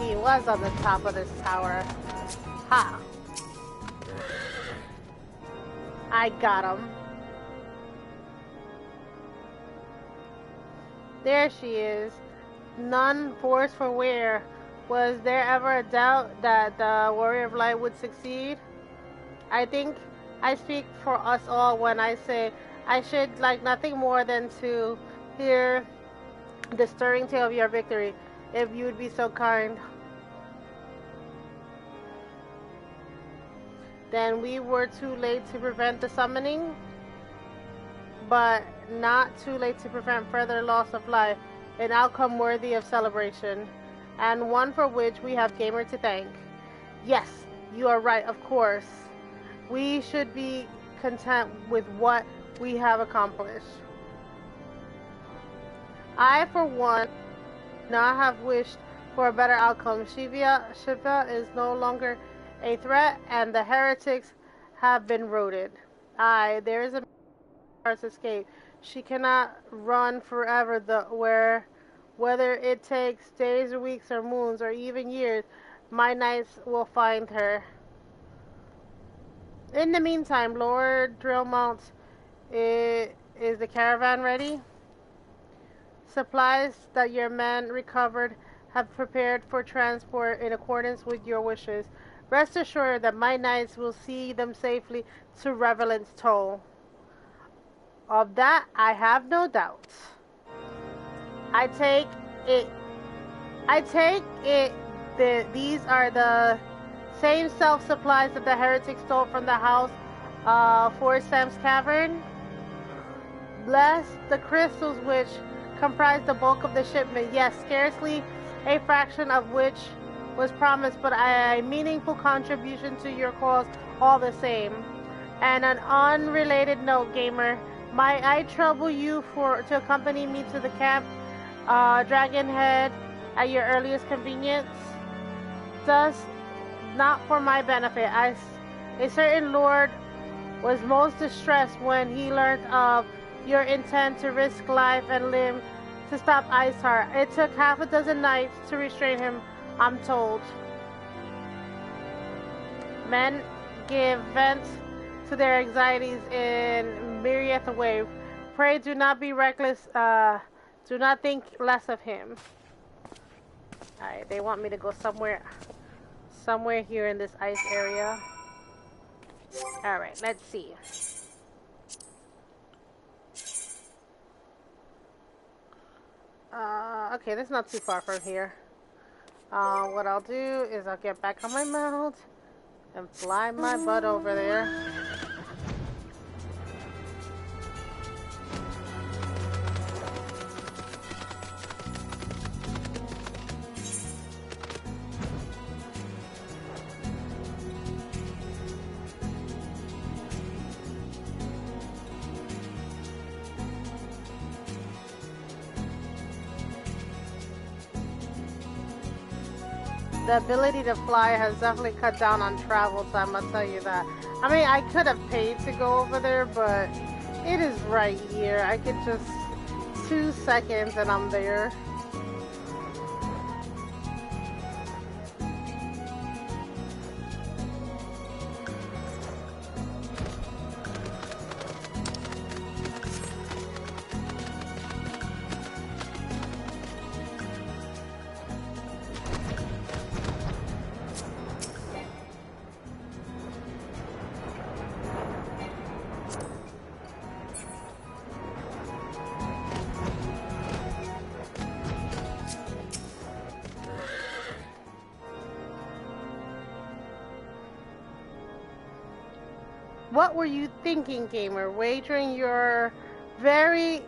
He was on the top of this tower. Ha! I got him. There she is. None force for wear. Was there ever a doubt that the Warrior of Light would succeed? I think I speak for us all when I say I should like nothing more than to hear the stirring tale of your victory, if you would be so kind. Then we were too late to prevent the summoning, but not too late to prevent further loss of life, an outcome worthy of celebration, and one for which we have Gamer to thank. Yes, you are right, of course. We should be content with what we have accomplished. I, for one, not have wished for a better outcome. Shiva is no longer a threat, and the heretics have been routed. Aye, there is a escape. She cannot run forever, whether it takes days or weeks or moons or even years, my knights will find her. In the meantime, Lord Drillmount, is the caravan ready? Supplies that your men recovered have prepared for transport in accordance with your wishes. Rest assured that my knights will see them safely to Revelant's Toll. Of that, I have no doubt. I take it that these are the same self-supplies that the heretics stole from the house for Sam's Cavern. Bless the crystals which comprise the bulk of the shipment. Yes, scarcely a fraction of which was promised, but a meaningful contribution to your cause all the same. And an unrelated note, gamer, might I trouble you to accompany me to the camp, Dragonhead, at your earliest convenience? Thus, not for my benefit. A certain lord was most distressed when he learned of your intent to risk life and limb to stop Iceheart. It took half a dozen knights to restrain him, I'm told. Men give vent to their anxieties in myriad ways. Pray do not be reckless. Do not think less of him. Alright, they want me to go somewhere here in this ice area. Alright, let's see. Okay, that's not too far from here. What I'll do is I'll get back on my mount and fly my butt over there. The ability to fly has definitely cut down on travel time, I'll tell you that. I mean, I could have paid to go over there, but it is right here. I could just 2 seconds and I'm there. What were you thinking, gamer? Wagering your very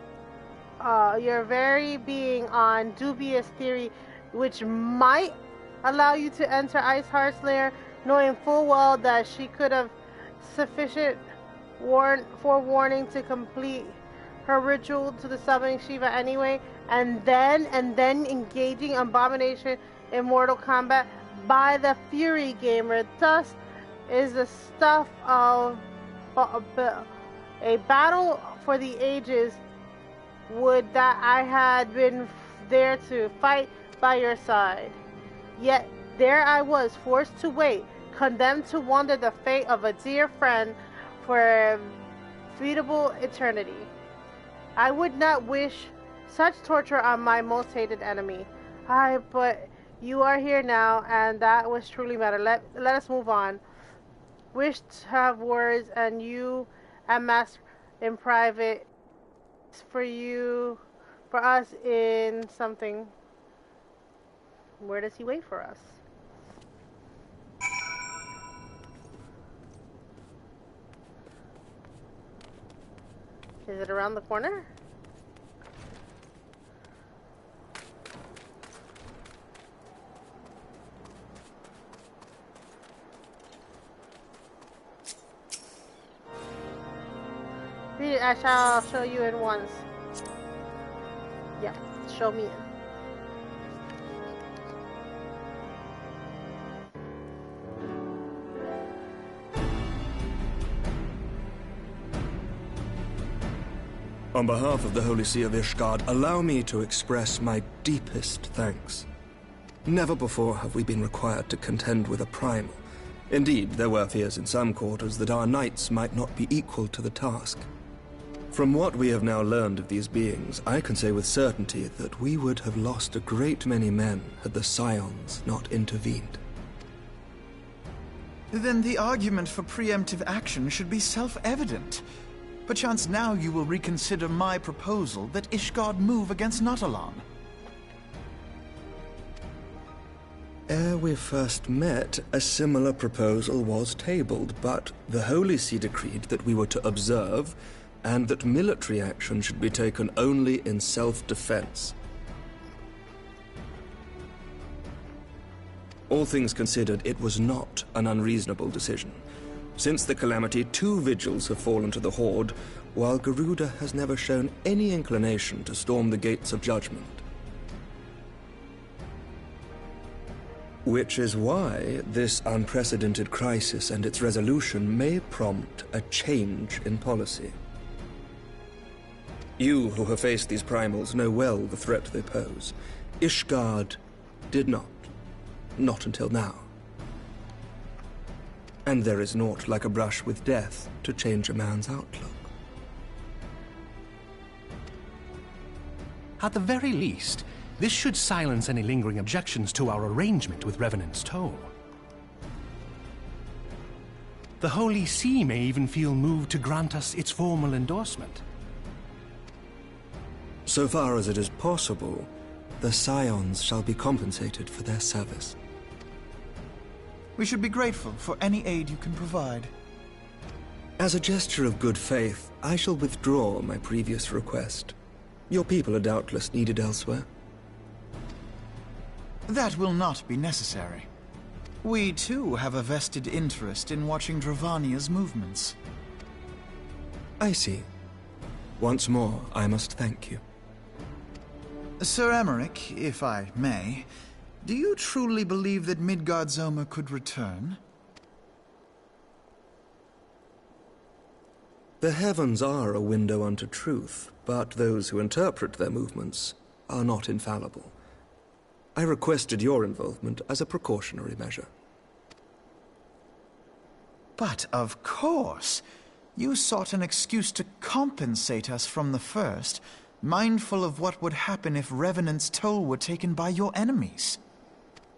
being on dubious theory, which might allow you to enter Iceheart's lair, knowing full well that she could have sufficient forewarning to complete her ritual to the summoning Shiva anyway, and then engaging Abomination in mortal combat by the Fury, gamer. Thus is the stuff of a battle for the ages. Would that I had been there to fight by your side. Yet there I was, forced to wait, condemned to wander the fate of a dear friend for a feasible eternity. I would not wish such torture on my most hated enemy. But you are here now, and that was truly matter. Let us move on. Wish to have words, and you and Master in private. For us in something. Where does he wait for us? Is it around the corner? Read it, I shall show you in once. Yeah, show me in. On behalf of the Holy See of Ishgard, allow me to express my deepest thanks. Never before have we been required to contend with a primal. Indeed, there were fears in some quarters that our knights might not be equal to the task. From what we have now learned of these beings, I can say with certainty that we would have lost a great many men had the Scions not intervened. Then the argument for preemptive action should be self-evident. Perchance now you will reconsider my proposal that Ishgard move against Natalan. Ere we first met, a similar proposal was tabled, but the Holy See decreed that we were to observe, and that military action should be taken only in self-defense. All things considered, it was not an unreasonable decision. Since the calamity, 2 vigils have fallen to the Horde, while Garuda has never shown any inclination to storm the gates of judgment. Which is why this unprecedented crisis and its resolution may prompt a change in policy. You who have faced these primals know well the threat they pose. Ishgard did not. Not until now. And there is naught like a brush with death to change a man's outlook. At the very least, this should silence any lingering objections to our arrangement with Revenant's Toll. The Holy See may even feel moved to grant us its formal endorsement. So far as it is possible, the Scions shall be compensated for their service. We should be grateful for any aid you can provide. As a gesture of good faith, I shall withdraw my previous request. Your people are doubtless needed elsewhere. That will not be necessary. We too have a vested interest in watching Dravania's movements. I see. Once more, I must thank you. Sir Emmerich, if I may, do you truly believe that Midgard-Zoma could return? The heavens are a window unto truth, but those who interpret their movements are not infallible. I requested your involvement as a precautionary measure. But of course! You sought an excuse to compensate us from the first, mindful of what would happen if Revenant's Toll were taken by your enemies.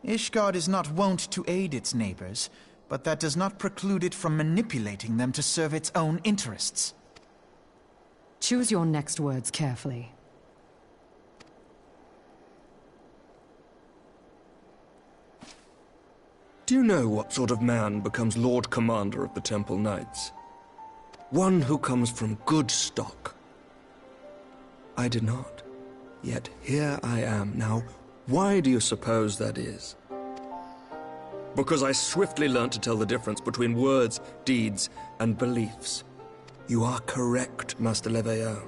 Ishgard is not wont to aid its neighbors, but that does not preclude it from manipulating them to serve its own interests. Choose your next words carefully. Do you know what sort of man becomes Lord Commander of the Temple Knights? One who comes from good stock. I did not. Yet here I am. Now, why do you suppose that is? Because I swiftly learned to tell the difference between words, deeds, and beliefs. You are correct, Master Leveilleur.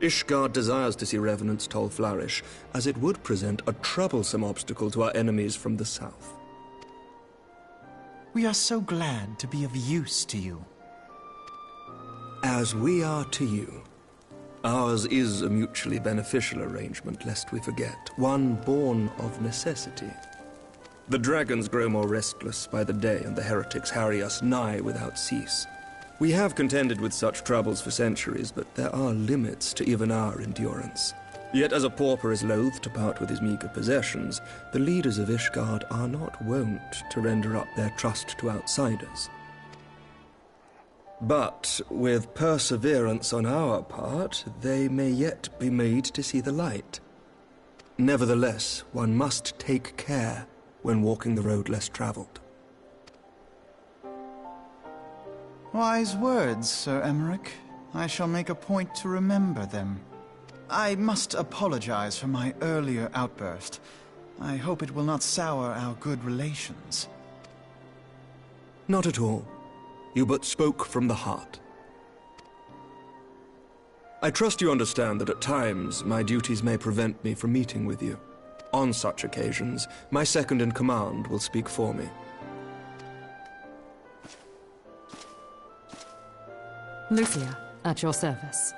Ishgard desires to see Revenant's Toll flourish, as it would present a troublesome obstacle to our enemies from the south. We are so glad to be of use to you. As we are to you. Ours is a mutually beneficial arrangement, lest we forget, one born of necessity. The dragons grow more restless by the day, and the heretics harry us nigh without cease. We have contended with such troubles for centuries, but there are limits to even our endurance. Yet as a pauper is loath to part with his meager possessions, the leaders of Ishgard are not wont to render up their trust to outsiders. But with perseverance on our part, they may yet be made to see the light. Nevertheless, one must take care when walking the road less traveled. Wise words, Sir Emmerich. I shall make a point to remember them. I must apologize for my earlier outburst. I hope it will not sour our good relations. Not at all. You but spoke from the heart. I trust you understand that at times my duties may prevent me from meeting with you. On such occasions, my second-in-command will speak for me. Lucia, at your service.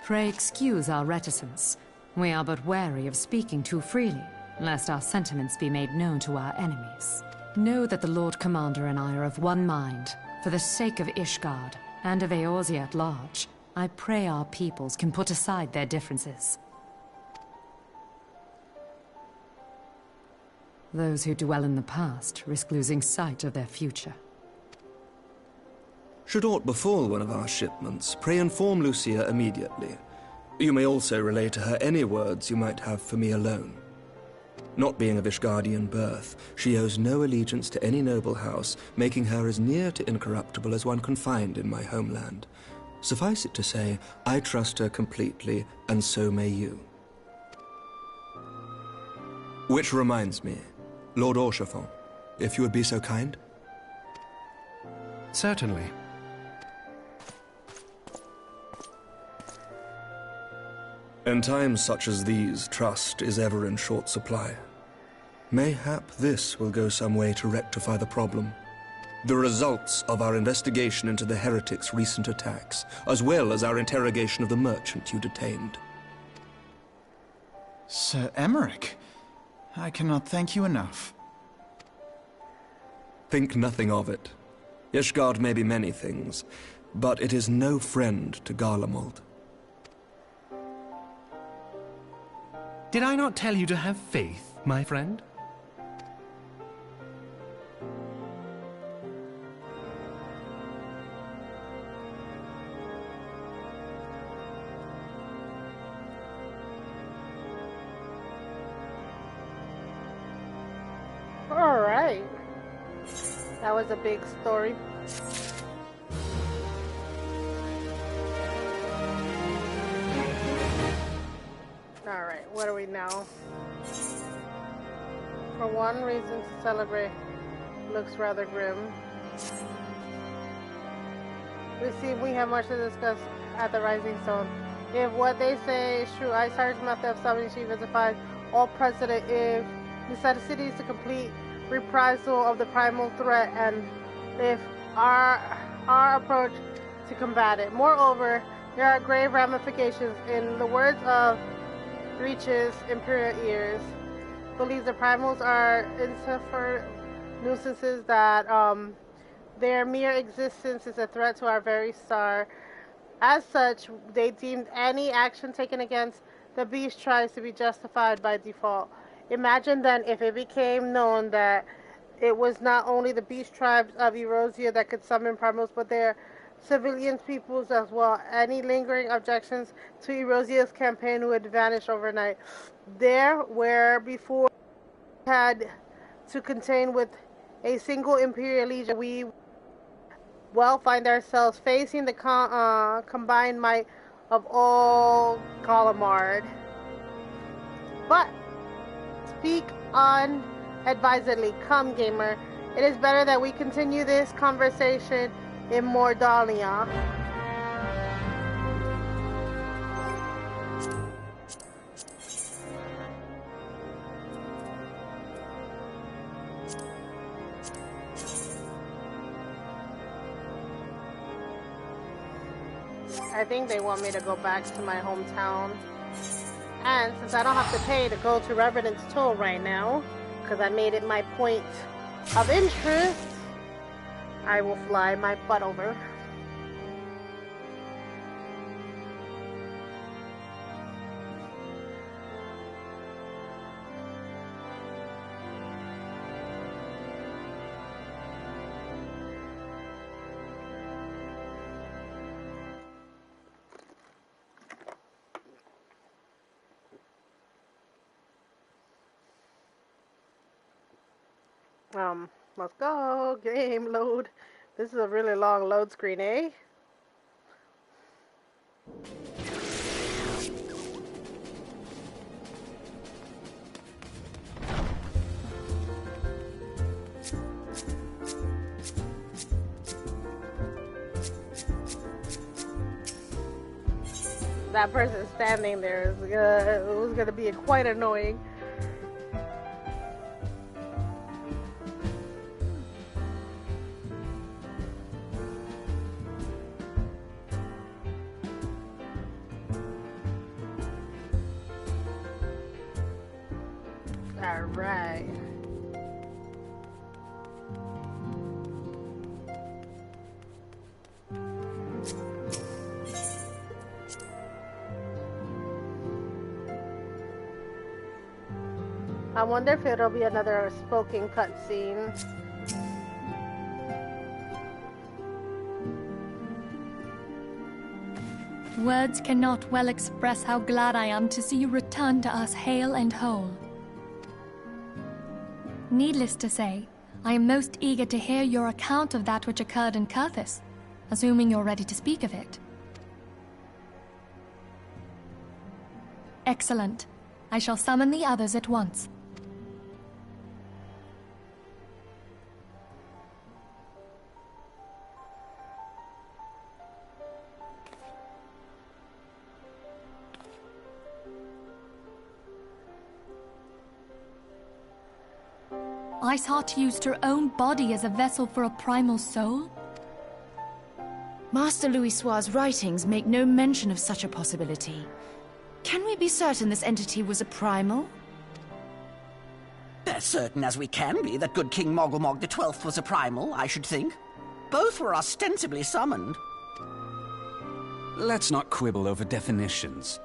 Pray excuse our reticence. We are but wary of speaking too freely, lest our sentiments be made known to our enemies. Know that the Lord Commander and I are of one mind, for the sake of Ishgard, and of Eorzea at large. I pray our peoples can put aside their differences. Those who dwell in the past risk losing sight of their future. Should aught befall one of our shipments, pray inform Lucia immediately. You may also relay to her any words you might have for me alone. Not being of Ishgardian birth, she owes no allegiance to any noble house, making her as near to incorruptible as one can find in my homeland. Suffice it to say, I trust her completely, and so may you. Which reminds me, Lord Orchefort, if you would be so kind? Certainly. In times such as these, trust is ever in short supply. Mayhap this will go some way to rectify the problem. The results of our investigation into the heretics' recent attacks, as well as our interrogation of the merchant you detained. Sir Emmerich, I cannot thank you enough. Think nothing of it. Ishgard may be many things, but it is no friend to Garlemald. Did I not tell you to have faith, my friend? Alright. That was a big story. Alright, what are we now? For one reason to celebrate looks rather grim. We see we have much to discuss at the Rising Stone. If what they say is true, Iceheart's method of summoning Shiva defies all precedent. If necessity is to complete reprisal of the primal threat, and if our approach to combat it. Moreover, there are grave ramifications. In the words of Reach's imperial ears, believes the primals are insufferable nuisances, that their mere existence is a threat to our very star. As such, they deemed any action taken against the beast tribes to be justified by default. Imagine then if it became known that it was not only the beast tribes of Erosia that could summon primals, but their civilian peoples as well. Any lingering objections to Erosia's campaign would vanish overnight. There, where before we had to contend with a single Imperial Legion, we well find ourselves facing the combined might of all Golemard. But speak unadvisedly. Come, gamer. It is better that we continue this conversation in Mordalia. I think they want me to go back to my hometown. And since I don't have to pay to go to Revenant's Toll right now, because I made it my point of interest, I will fly my butt over. Let's go. Game load. This is a really long load screen, eh? That person standing there was gonna be quite annoying. Alright. I wonder if it'll be another spoken cutscene. Words cannot well express how glad I am to see you return to us hale and whole. Needless to say, I am most eager to hear your account of that which occurred in Curthis, assuming you're ready to speak of it. Excellent. I shall summon the others at once. Iceheart used her own body as a vessel for a primal soul? Master Louisoix's writings make no mention of such a possibility. Can we be certain this entity was a primal? As certain as we can be that good King Mogglemog the 12th was a primal, I should think. Both were ostensibly summoned. Let's not quibble over definitions.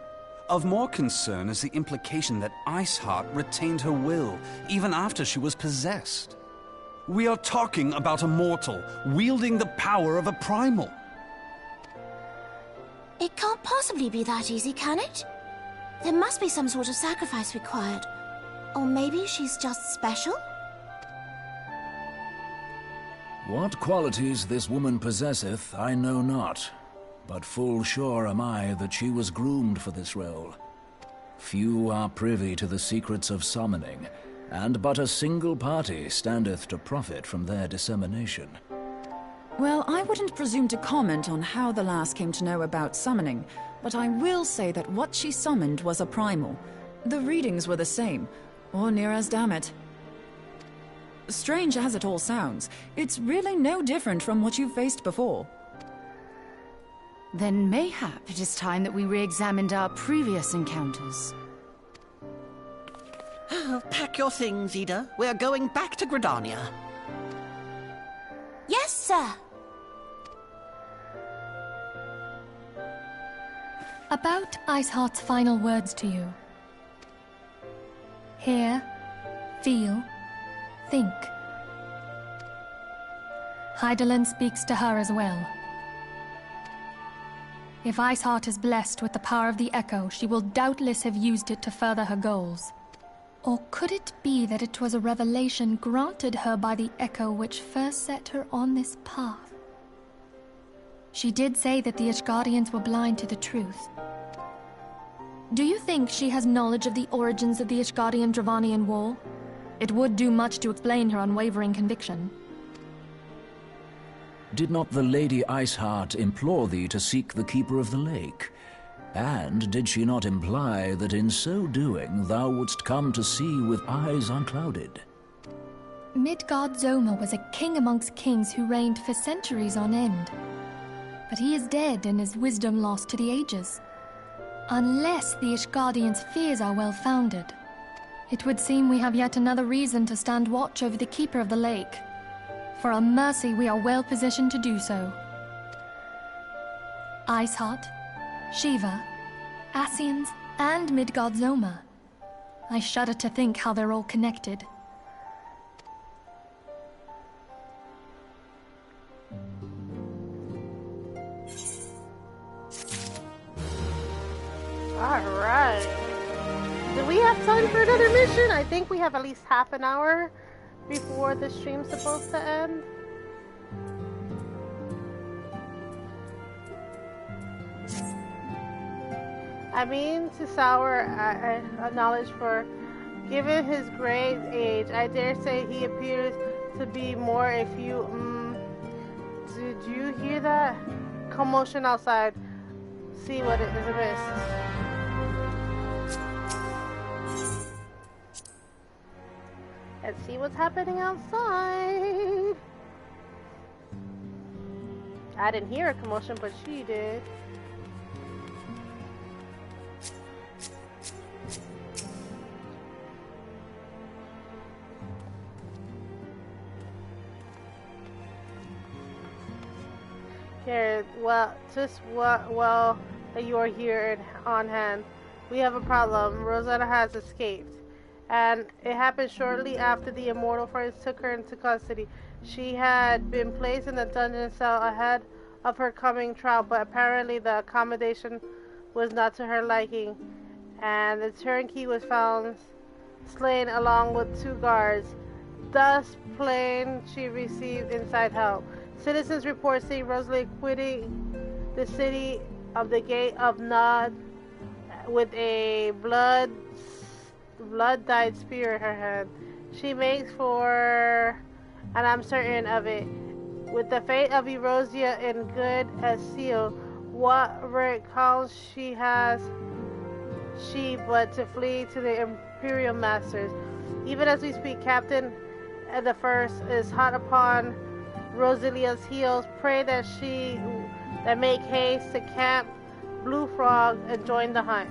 Of more concern is the implication that Iceheart retained her will, even after she was possessed. We are talking about a mortal, wielding the power of a primal. It can't possibly be that easy, can it? There must be some sort of sacrifice required. Or maybe she's just special? What qualities this woman possesseth, I know not. But full sure am I that she was groomed for this role. Few are privy to the secrets of summoning, and but a single party standeth to profit from their dissemination. Well, I wouldn't presume to comment on how the lass came to know about summoning, but I will say that what she summoned was a primal. The readings were the same, or near as, damn it. Strange as it all sounds, it's really no different from what you've faced before. Then mayhap it is time that we re-examined our previous encounters. Pack your things, Ida. We're going back to Gridania. Yes, sir. About Iceheart's final words to you. Hear, feel, think. Hydaelyn speaks to her as well. If Iceheart is blessed with the power of the Echo, she will doubtless have used it to further her goals. Or could it be that it was a revelation granted her by the Echo which first set her on this path? She did say that the Ishgardians were blind to the truth. Do you think she has knowledge of the origins of the Ishgardian-Dravanian War? It would do much to explain her unwavering conviction. Did not the Lady Iceheart implore thee to seek the Keeper of the Lake? And did she not imply that in so doing thou wouldst come to see with eyes unclouded? Midgard-Zoma was a king amongst kings who reigned for centuries on end. But he is dead and his wisdom lost to the ages. Unless the Ishgardians' fears are well-founded. It would seem we have yet another reason to stand watch over the Keeper of the Lake. For a mercy, we are well positioned to do so. Iceheart, Shiva, Ascians, and Midgard-Zoma. I shudder to think how they're all connected. Alright. Do we have time for another mission? I think we have at least half an hour before the stream's supposed to end. I mean, to sour knowledge for, given his great age, I dare say he appears to be more a few. Did you hear that? Commotion outside. See what it is amiss. Let's see what's happening outside. I didn't hear a commotion, but she did. Here, well, that you are here on hand. We have a problem. Rosetta has escaped. and it happened shortly after the immortal first took her into custody. She had been placed in a dungeon cell ahead of her coming trial, but apparently the accommodation was not to her liking, and the turnkey was found slain along with 2 guards. Thus plain she received inside help. Citizens report seeing Rosalie quitting the city of the Gate of Nod with a blood-dyed spear in her hand. She makes for, and I'm certain of it, with the fate of Erosia in good as sealed. What recalls she but to flee to the Imperial Masters. Even as we speak, Captain the First is hot upon Rosalia's heels. Pray that make haste to Camp Blue Frog and join the hunt.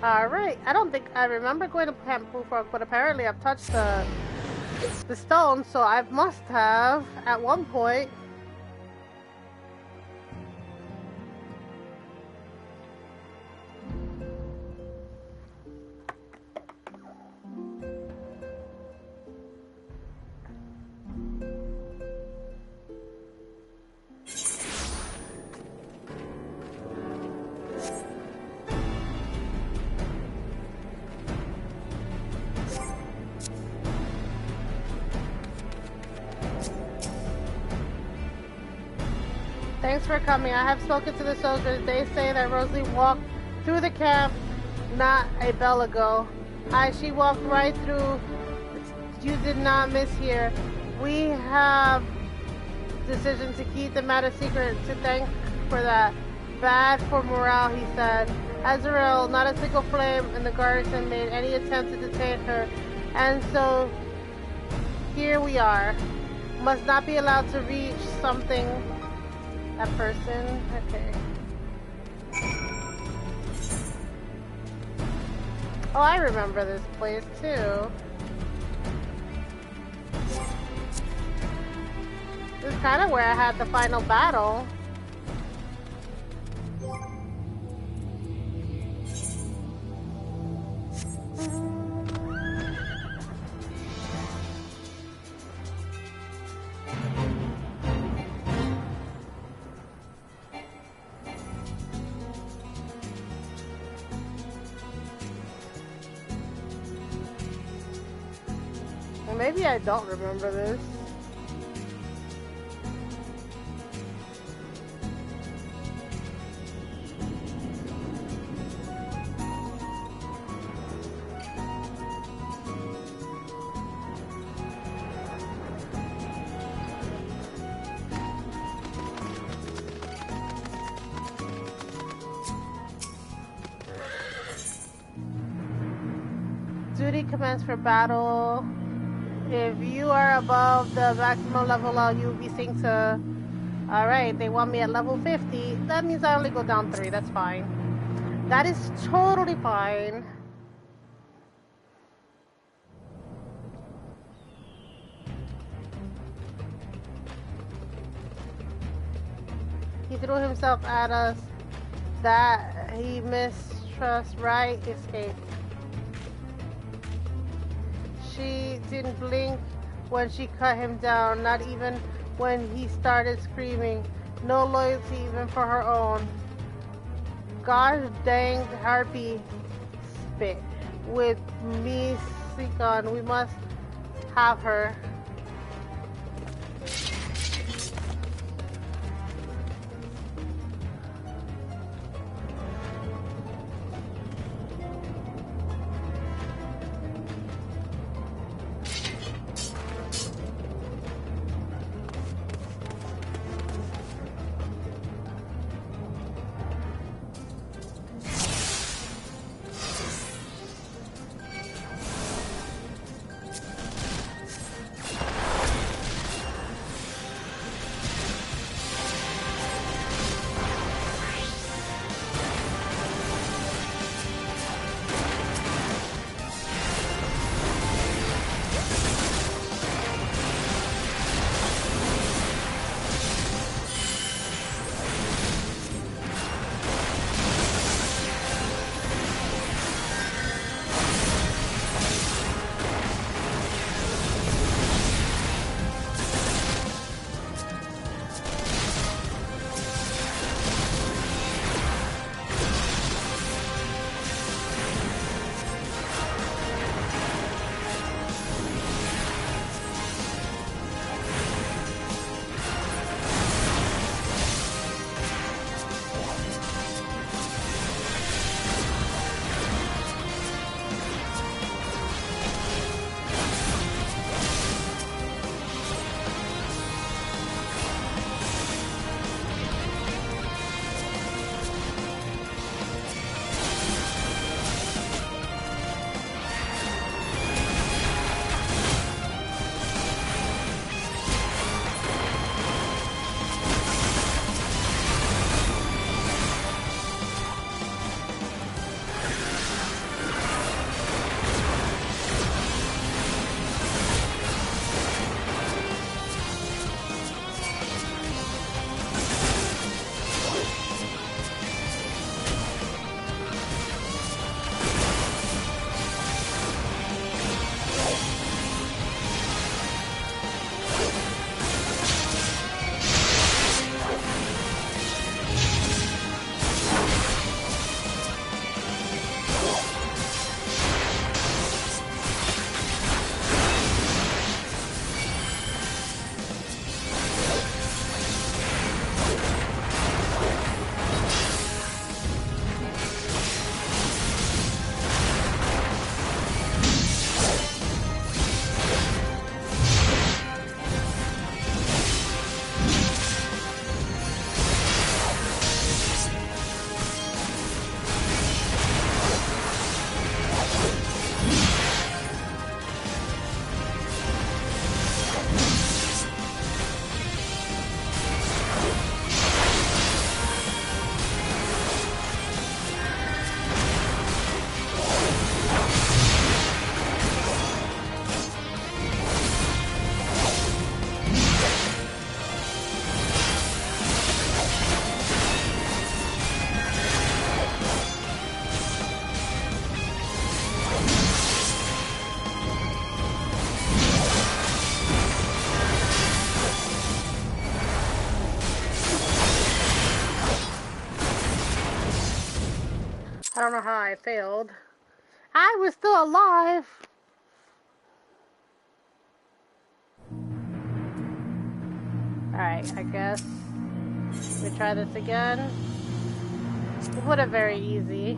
Alright, I don't think I remember going to Camp Blue Frog, but apparently I've touched the stone, so I must have at one point. Thanks for coming. I have spoken to the soldiers. They say that Rosalie walked through the camp not a bell ago. She walked right through. You did not miss here. We have decision to keep the matter secret. To thank for that. Bad for morale, he said. Azrael, not a single flame in the garrison made any attempt to detain her. And so here we are. Must not be allowed to reach something. That person? Okay. Oh, I remember this place too. This is kind of where I had the final battle. Maybe I don't remember this. Duty commenced for battle. If you are above the maximum level, you'll be synced to... Alright, they want me at level 50. That means I only go down 3. That's fine. That is totally fine. He threw himself at us. That he mistrusts, right? Escape. She didn't blink when she cut him down, not even when he started screaming. No loyalty even for her own. Gosh dang harpy spit. With me, Sikon, we must have her. I don't know how I failed. I was still alive. Alright, I guess we try this again. We'll put it very easy.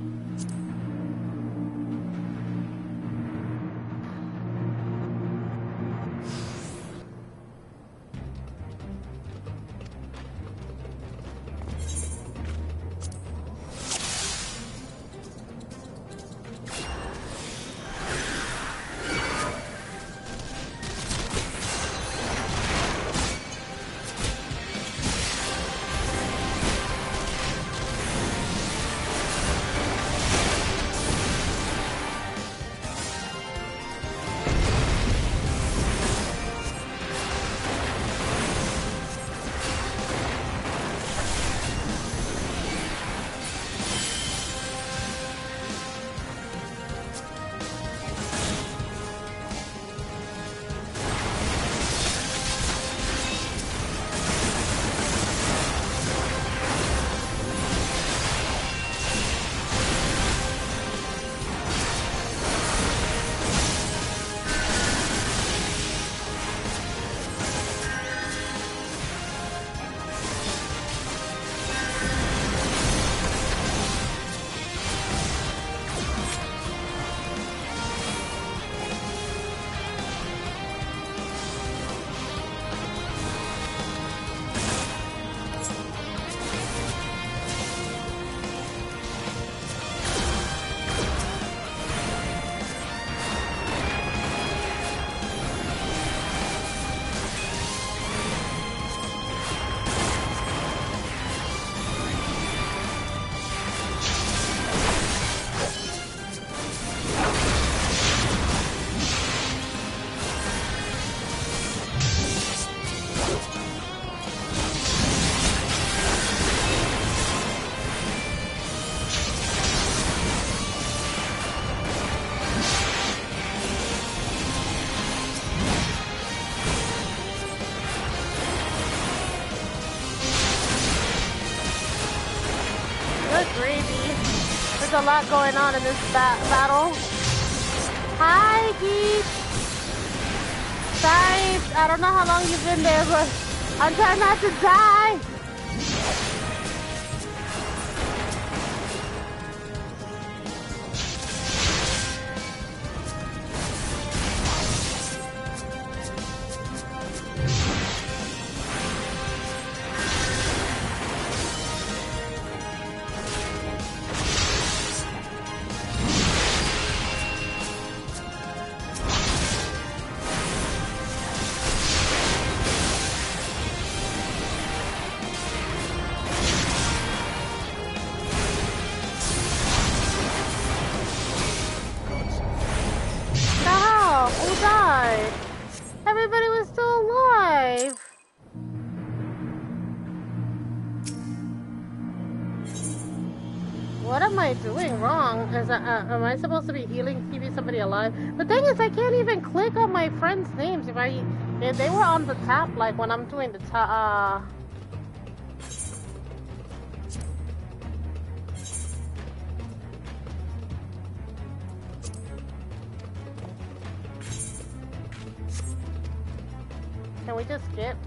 There's a lot going on in this battle. Hi, Geek. Thanks. I don't know how long you've been there, but I'm trying not to die. Everybody was still alive. What am I doing wrong? Am I supposed to be healing, keeping somebody alive? The thing is, I can't even click on my friends' names if they were on the top, like when I'm doing the top. Can we just skip?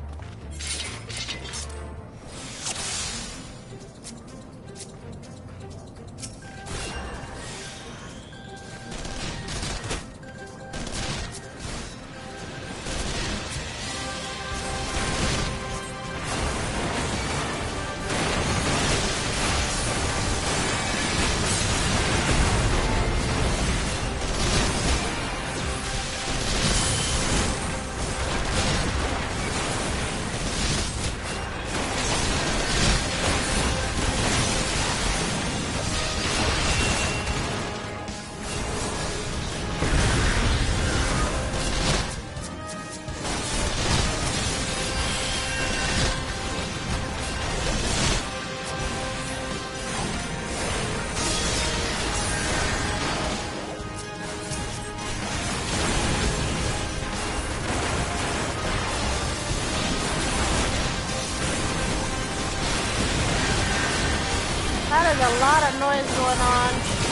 There's a lot of noise going on.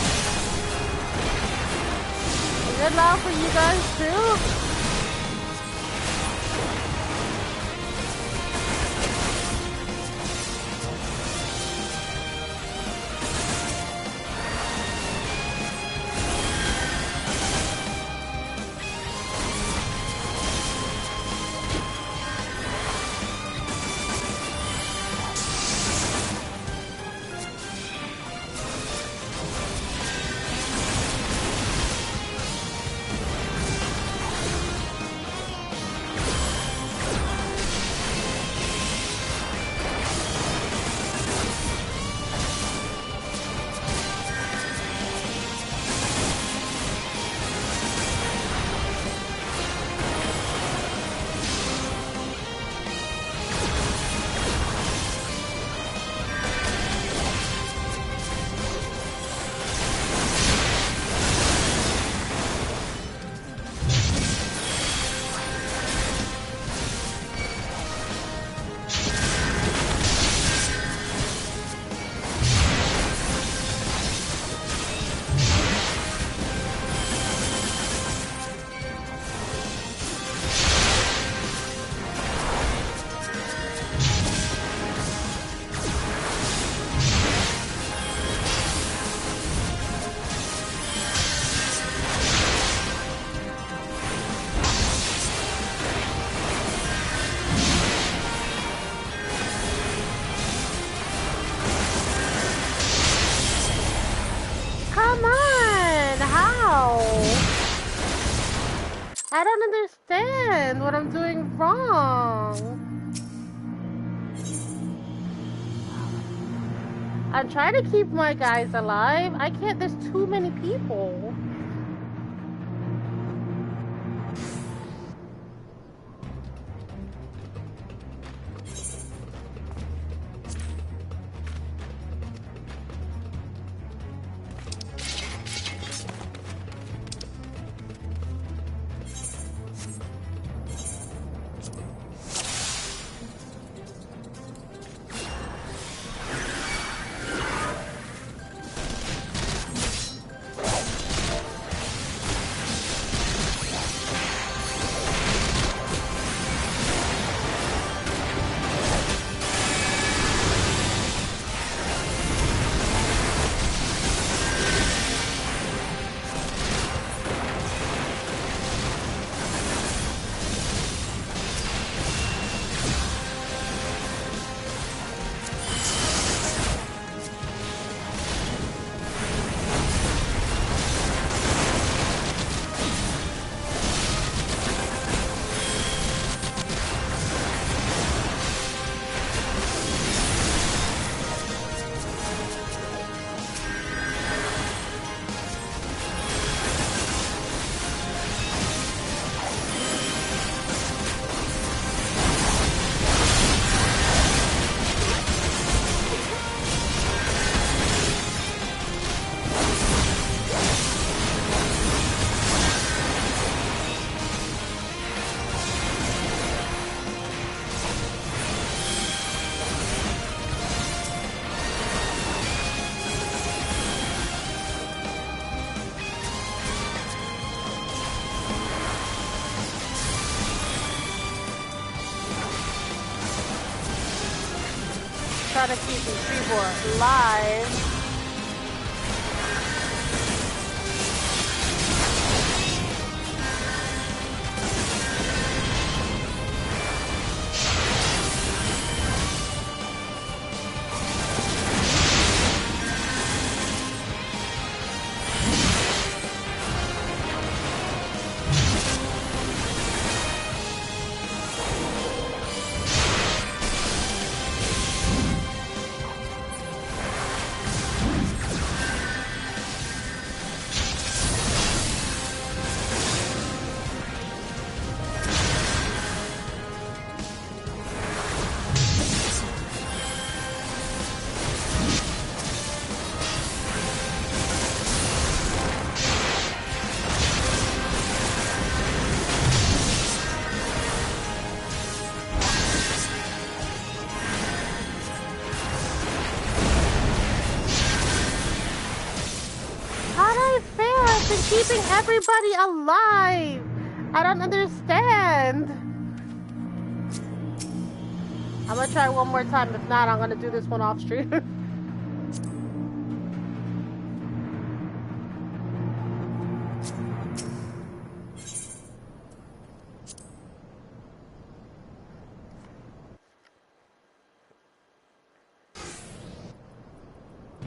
it loud for you guys too? I don't understand what I'm doing wrong. I'm trying to keep my guys alive. I can't, there's too many people. Trying to keep these people alive. keeping everybody alive? I don't understand. I'm gonna try one more time. If not, I'm gonna do this one off stream.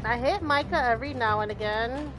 I hit Micah every now and again.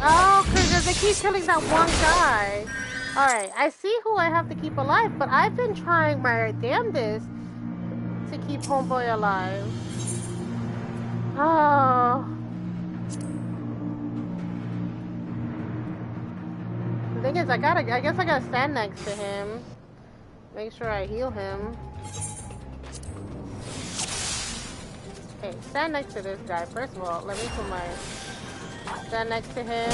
Oh, because they keep killing that one guy. Alright, I see who I have to keep alive, but I've been trying my damnedest to keep Homeboy alive. Oh. The thing is, I guess I gotta stand next to him. Make sure I heal him. Okay, stand next to this guy. First of all, let me put my... Stand next to him.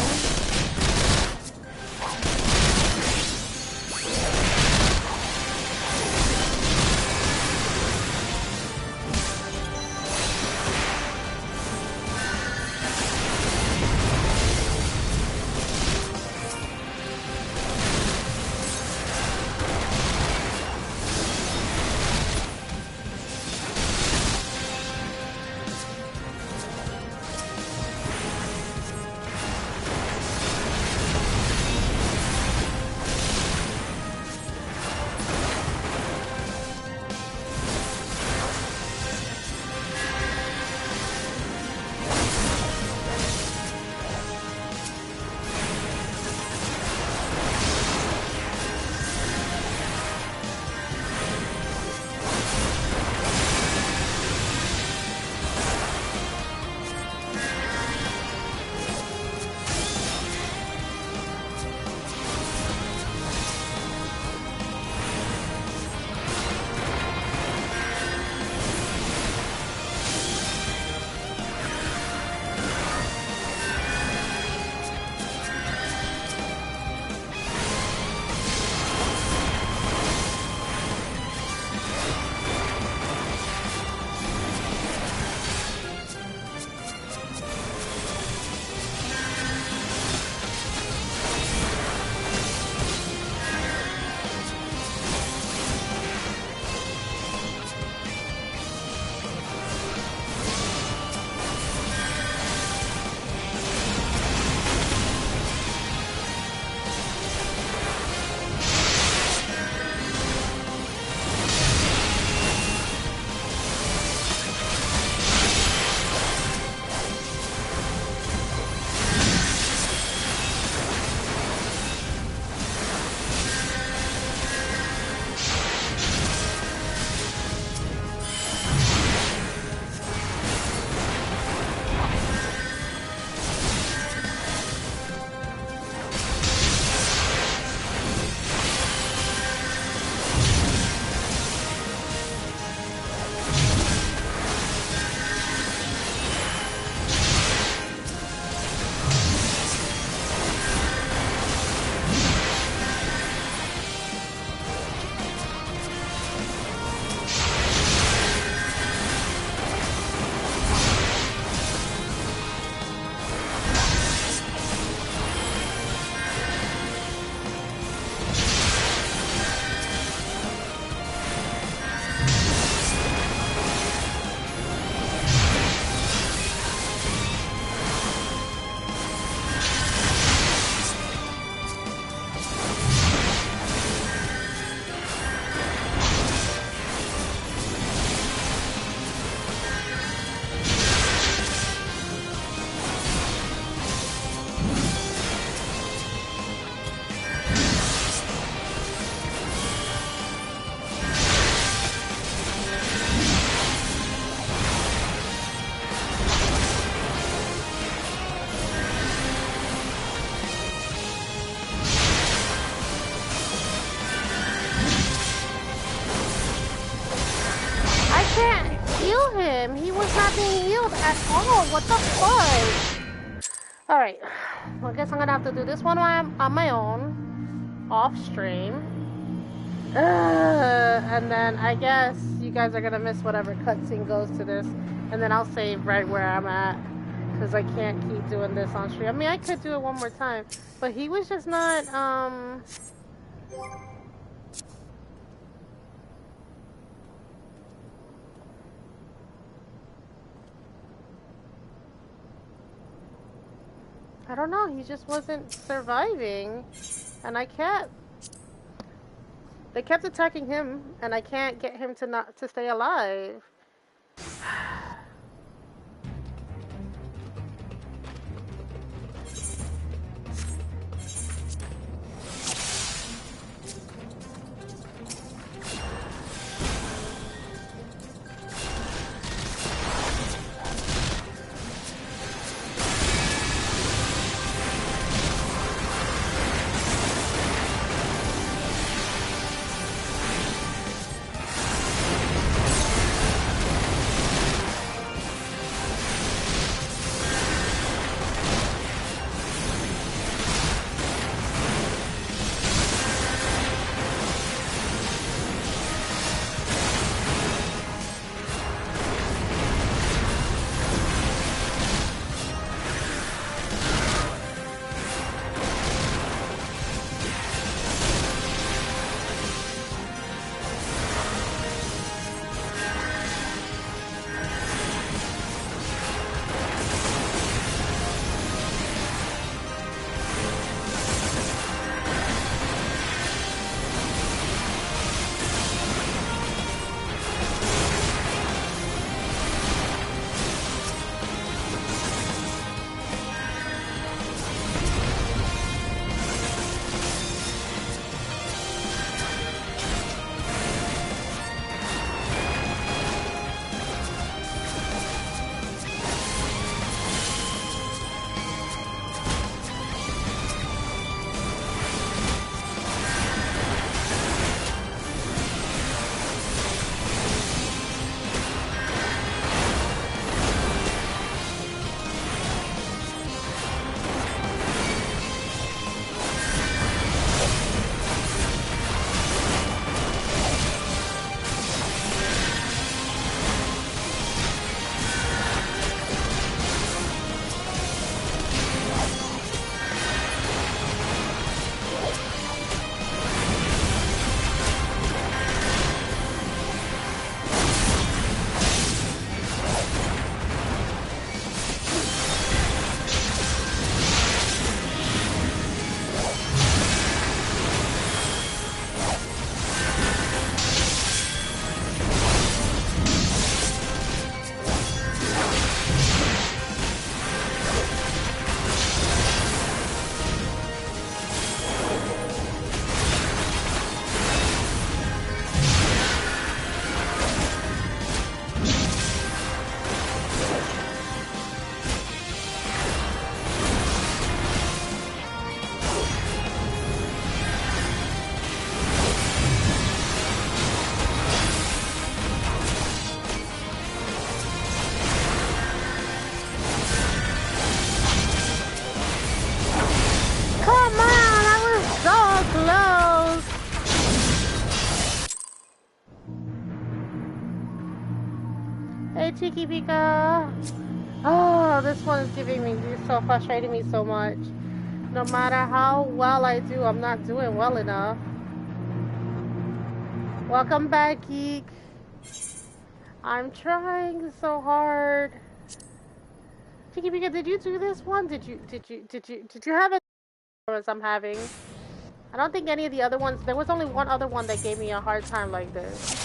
time. He was not being healed at all. What the fuck? Alright. Well, I guess I'm gonna have to do this one on my own. Off stream. And then I guess you guys are gonna miss whatever cutscene goes to this. And then I'll save right where I'm at. Because I can't keep doing this on stream. I mean, I could do it one more time. But he was just not, I don't know, he just wasn't surviving. And I can't... They kept attacking him, and I can't get him to stay alive. Tiki Pika. Oh, this one is so frustrating me so much. No matter how well I do, I'm not doing well enough. Welcome back, Geek. I'm trying so hard. Tiki Pika, did you do this one? Did you have it as I'm having? I don't think any of the other ones. There was only one other one that gave me a hard time like this.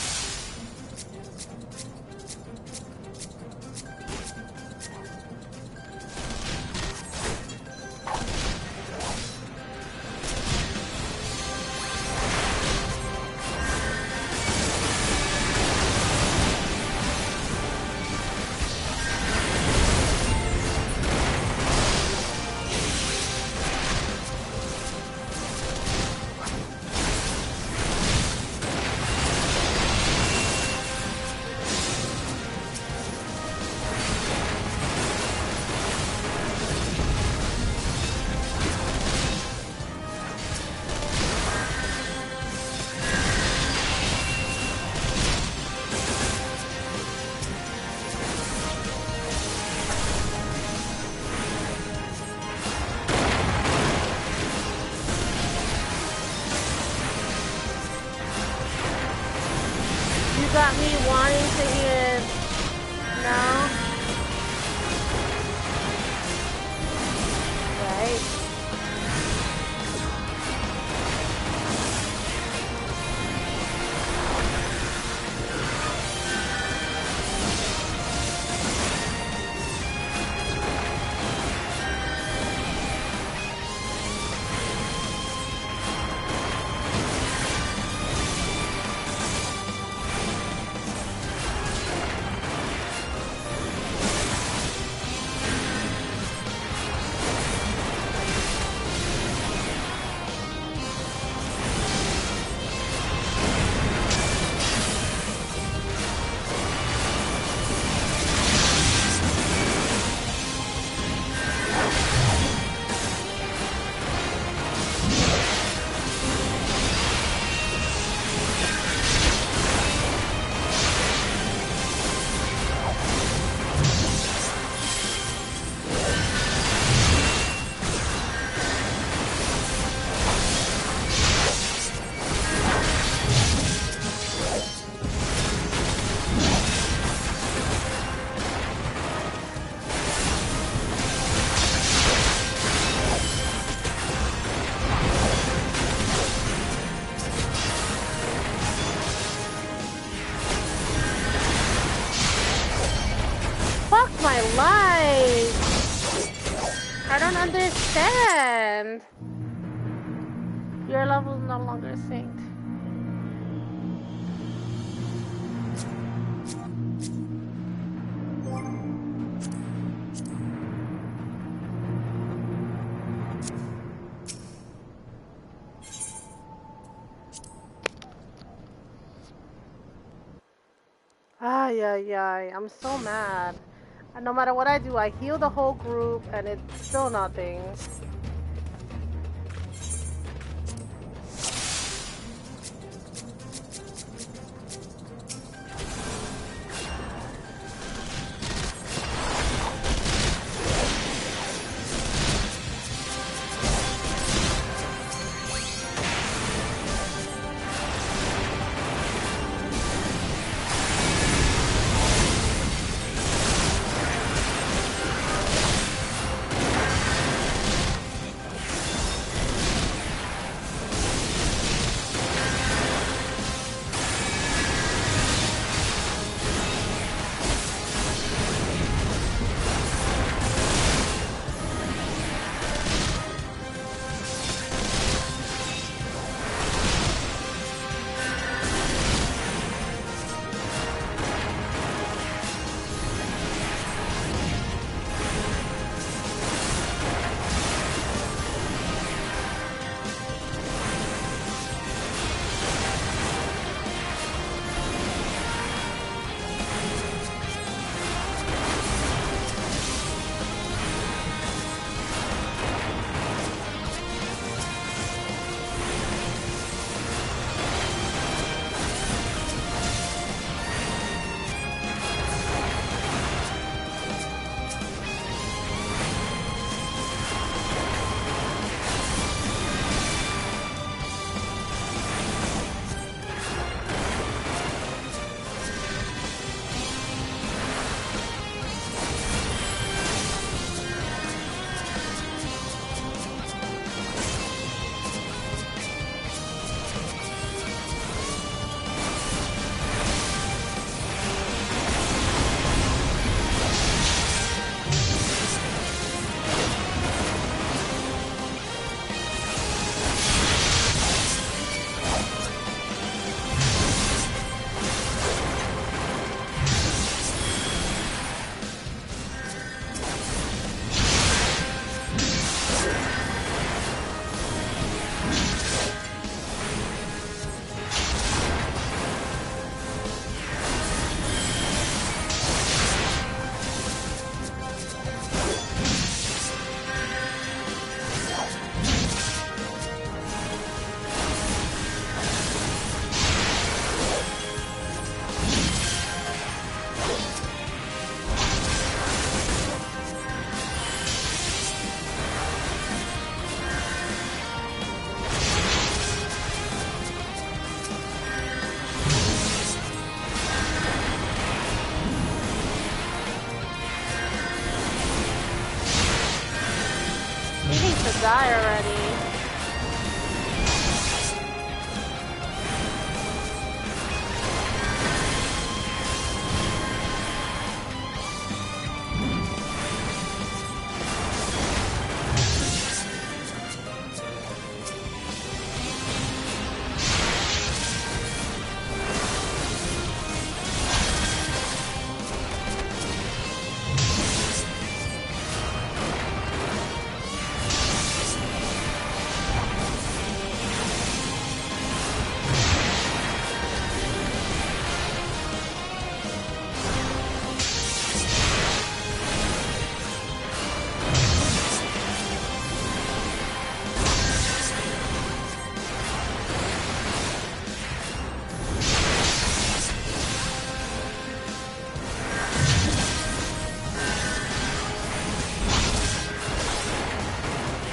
sit here now. Right. My life! I don't understand! Your level is no longer synced. Ay, ay, ay. I'm so mad. And no matter what I do, I heal the whole group, and it's still nothing. to die already.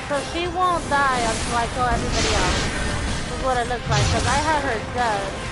So she won't die until I kill everybody else. Is what it looks like, because I had her dead.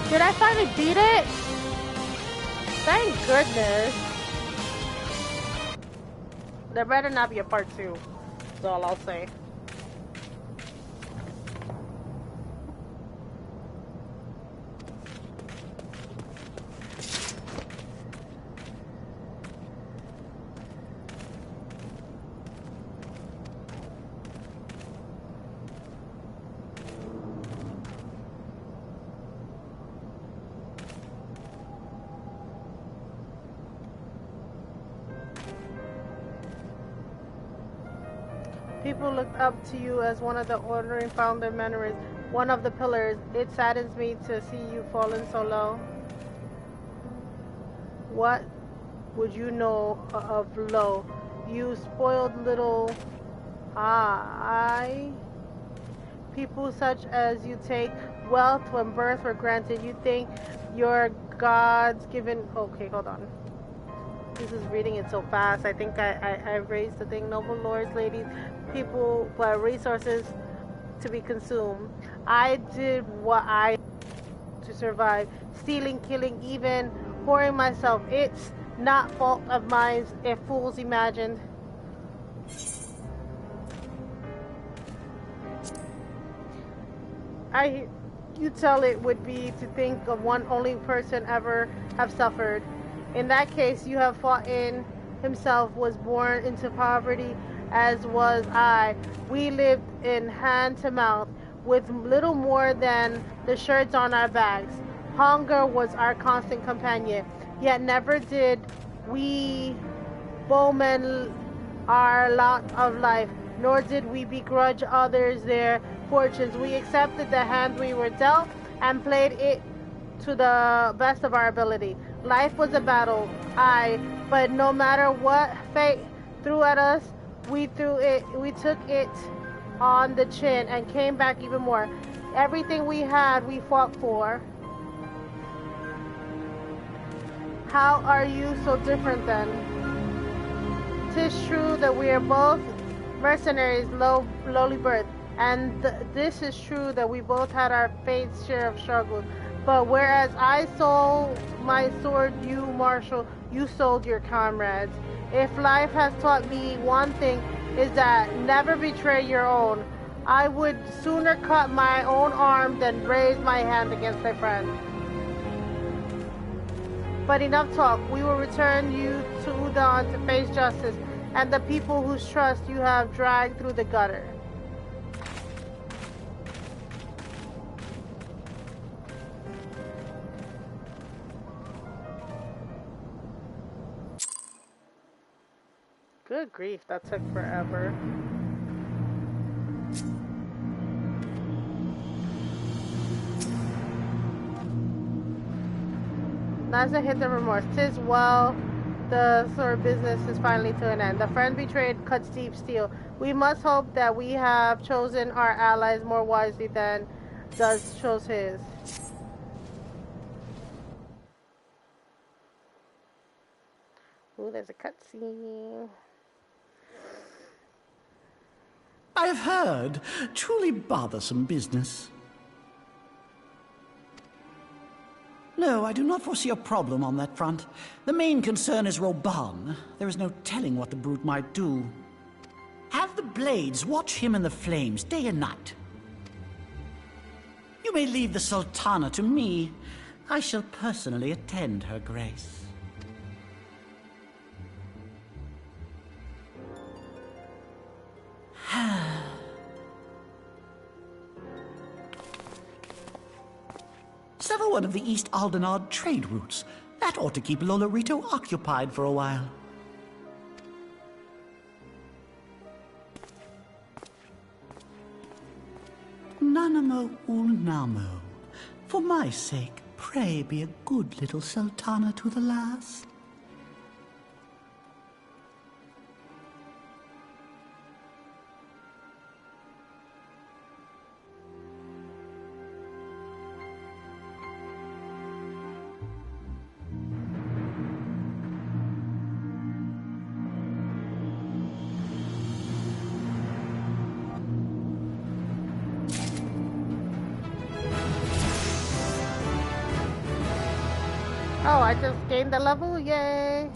Did I finally beat it? Thank goodness. There better not be a part 2. That's all I'll say. People looked up to you as one of the ordering founder members, one of the pillars. It saddens me to see you fallen so low. What would you know of low? You spoiled little... People such as you take wealth and birth for granted. You think your God's given... Okay, hold on. This is reading it so fast. I think I raised the thing. Noble lords, ladies, people, but resources to be consumed. I did what I to survive. Stealing, killing, even pouring myself. It's not fault of mine if fools imagined. You tell it would be to think of one only person ever have suffered. In that case, you have fought in himself, was born into poverty, as was I. We lived in hand to mouth, with little more than the shirts on our backs. Hunger was our constant companion, yet never did we bowmen our lot of life, nor did we begrudge others their fortunes. We accepted the hand we were dealt and played it to the best of our ability. Life was a battle, but no matter what fate threw at us, we took it on the chin and came back even more. Everything we had, we fought for. How are you so different then? 'Tis true that we are both mercenaries, lowly birth, and this is true that we both had our fate's share of struggles. But whereas I sold my sword, you, Marshal, you sold your comrades. If life has taught me one thing, is that never betray your own. I would sooner cut my own arm than raise my hand against my friend. But enough talk. We will return you to Udon to face justice and the people whose trust you have dragged through the gutter. Good grief, that took forever. Naza hit the remorse. 'Tis well, the sort of business is finally to an end. The friend betrayed cuts deep steel. We must hope that we have chosen our allies more wisely than does chose his. Ooh, there's a cutscene. I've heard. Truly bothersome business. No, I do not foresee a problem on that front. The main concern is Roban. There is no telling what the brute might do. Have the Blades watch him in the flames day and night. You may leave the Sultana to me. I shall personally attend her grace. Sever one of the East Aldenard trade routes. That ought to keep Lolorito occupied for a while. Nanamo Ulnamo. For my sake, pray be a good little Sultana to the last. Oh, I just gained the level? Yay!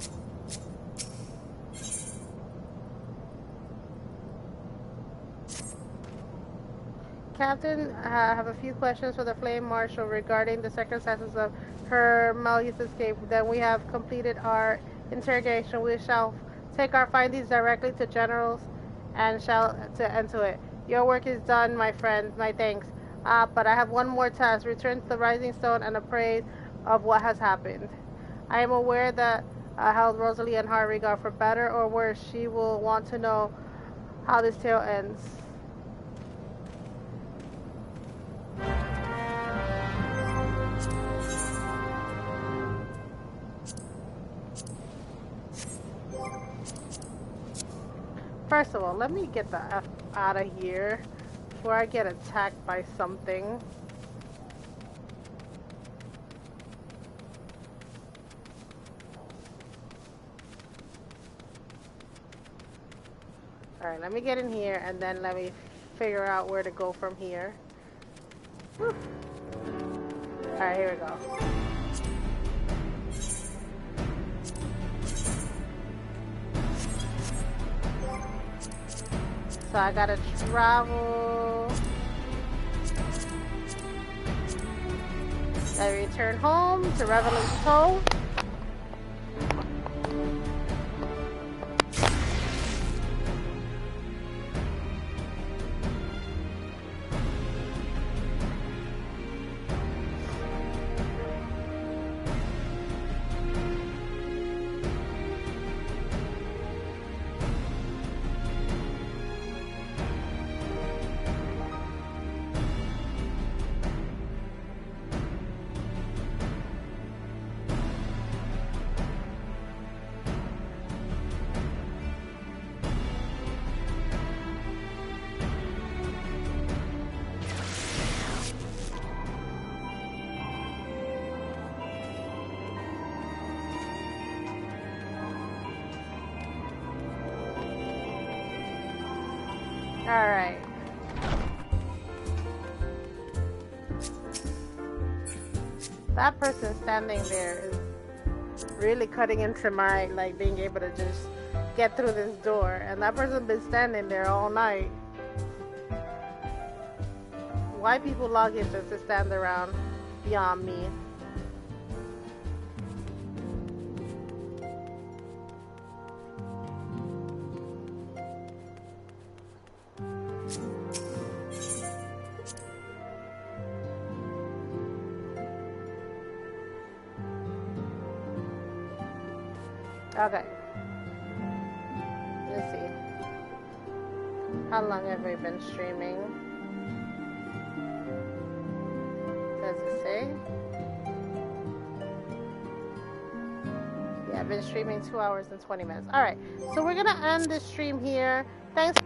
Captain, I have a few questions for the Flame Marshal regarding the circumstances of Her Malia's escape. Then we have completed our interrogation. We shall take our findings directly to Generals and shall end to it. Your work is done, my friend. My thanks. But I have one more task. Return to the Rising Stone and appraise of what has happened. I am aware that how Rosalie and Harry got, for better or worse, she will want to know how this tale ends. First of all, let me get the F out of here before I get attacked by something. Alright, let me get in here and then let me figure out where to go from here. Alright, here we go. So I gotta travel. I return home to Revelant's Toe. Alright. That person standing there is really cutting into my, like, being able to just get through this door. And that person's been standing there all night. Why people log in just to stand around beyond me. Okay. Let's see. How long have we been streaming? Does it say? Yeah, I've been streaming 2 hours and 20 minutes. Alright, so we're gonna end this stream here. Thanks.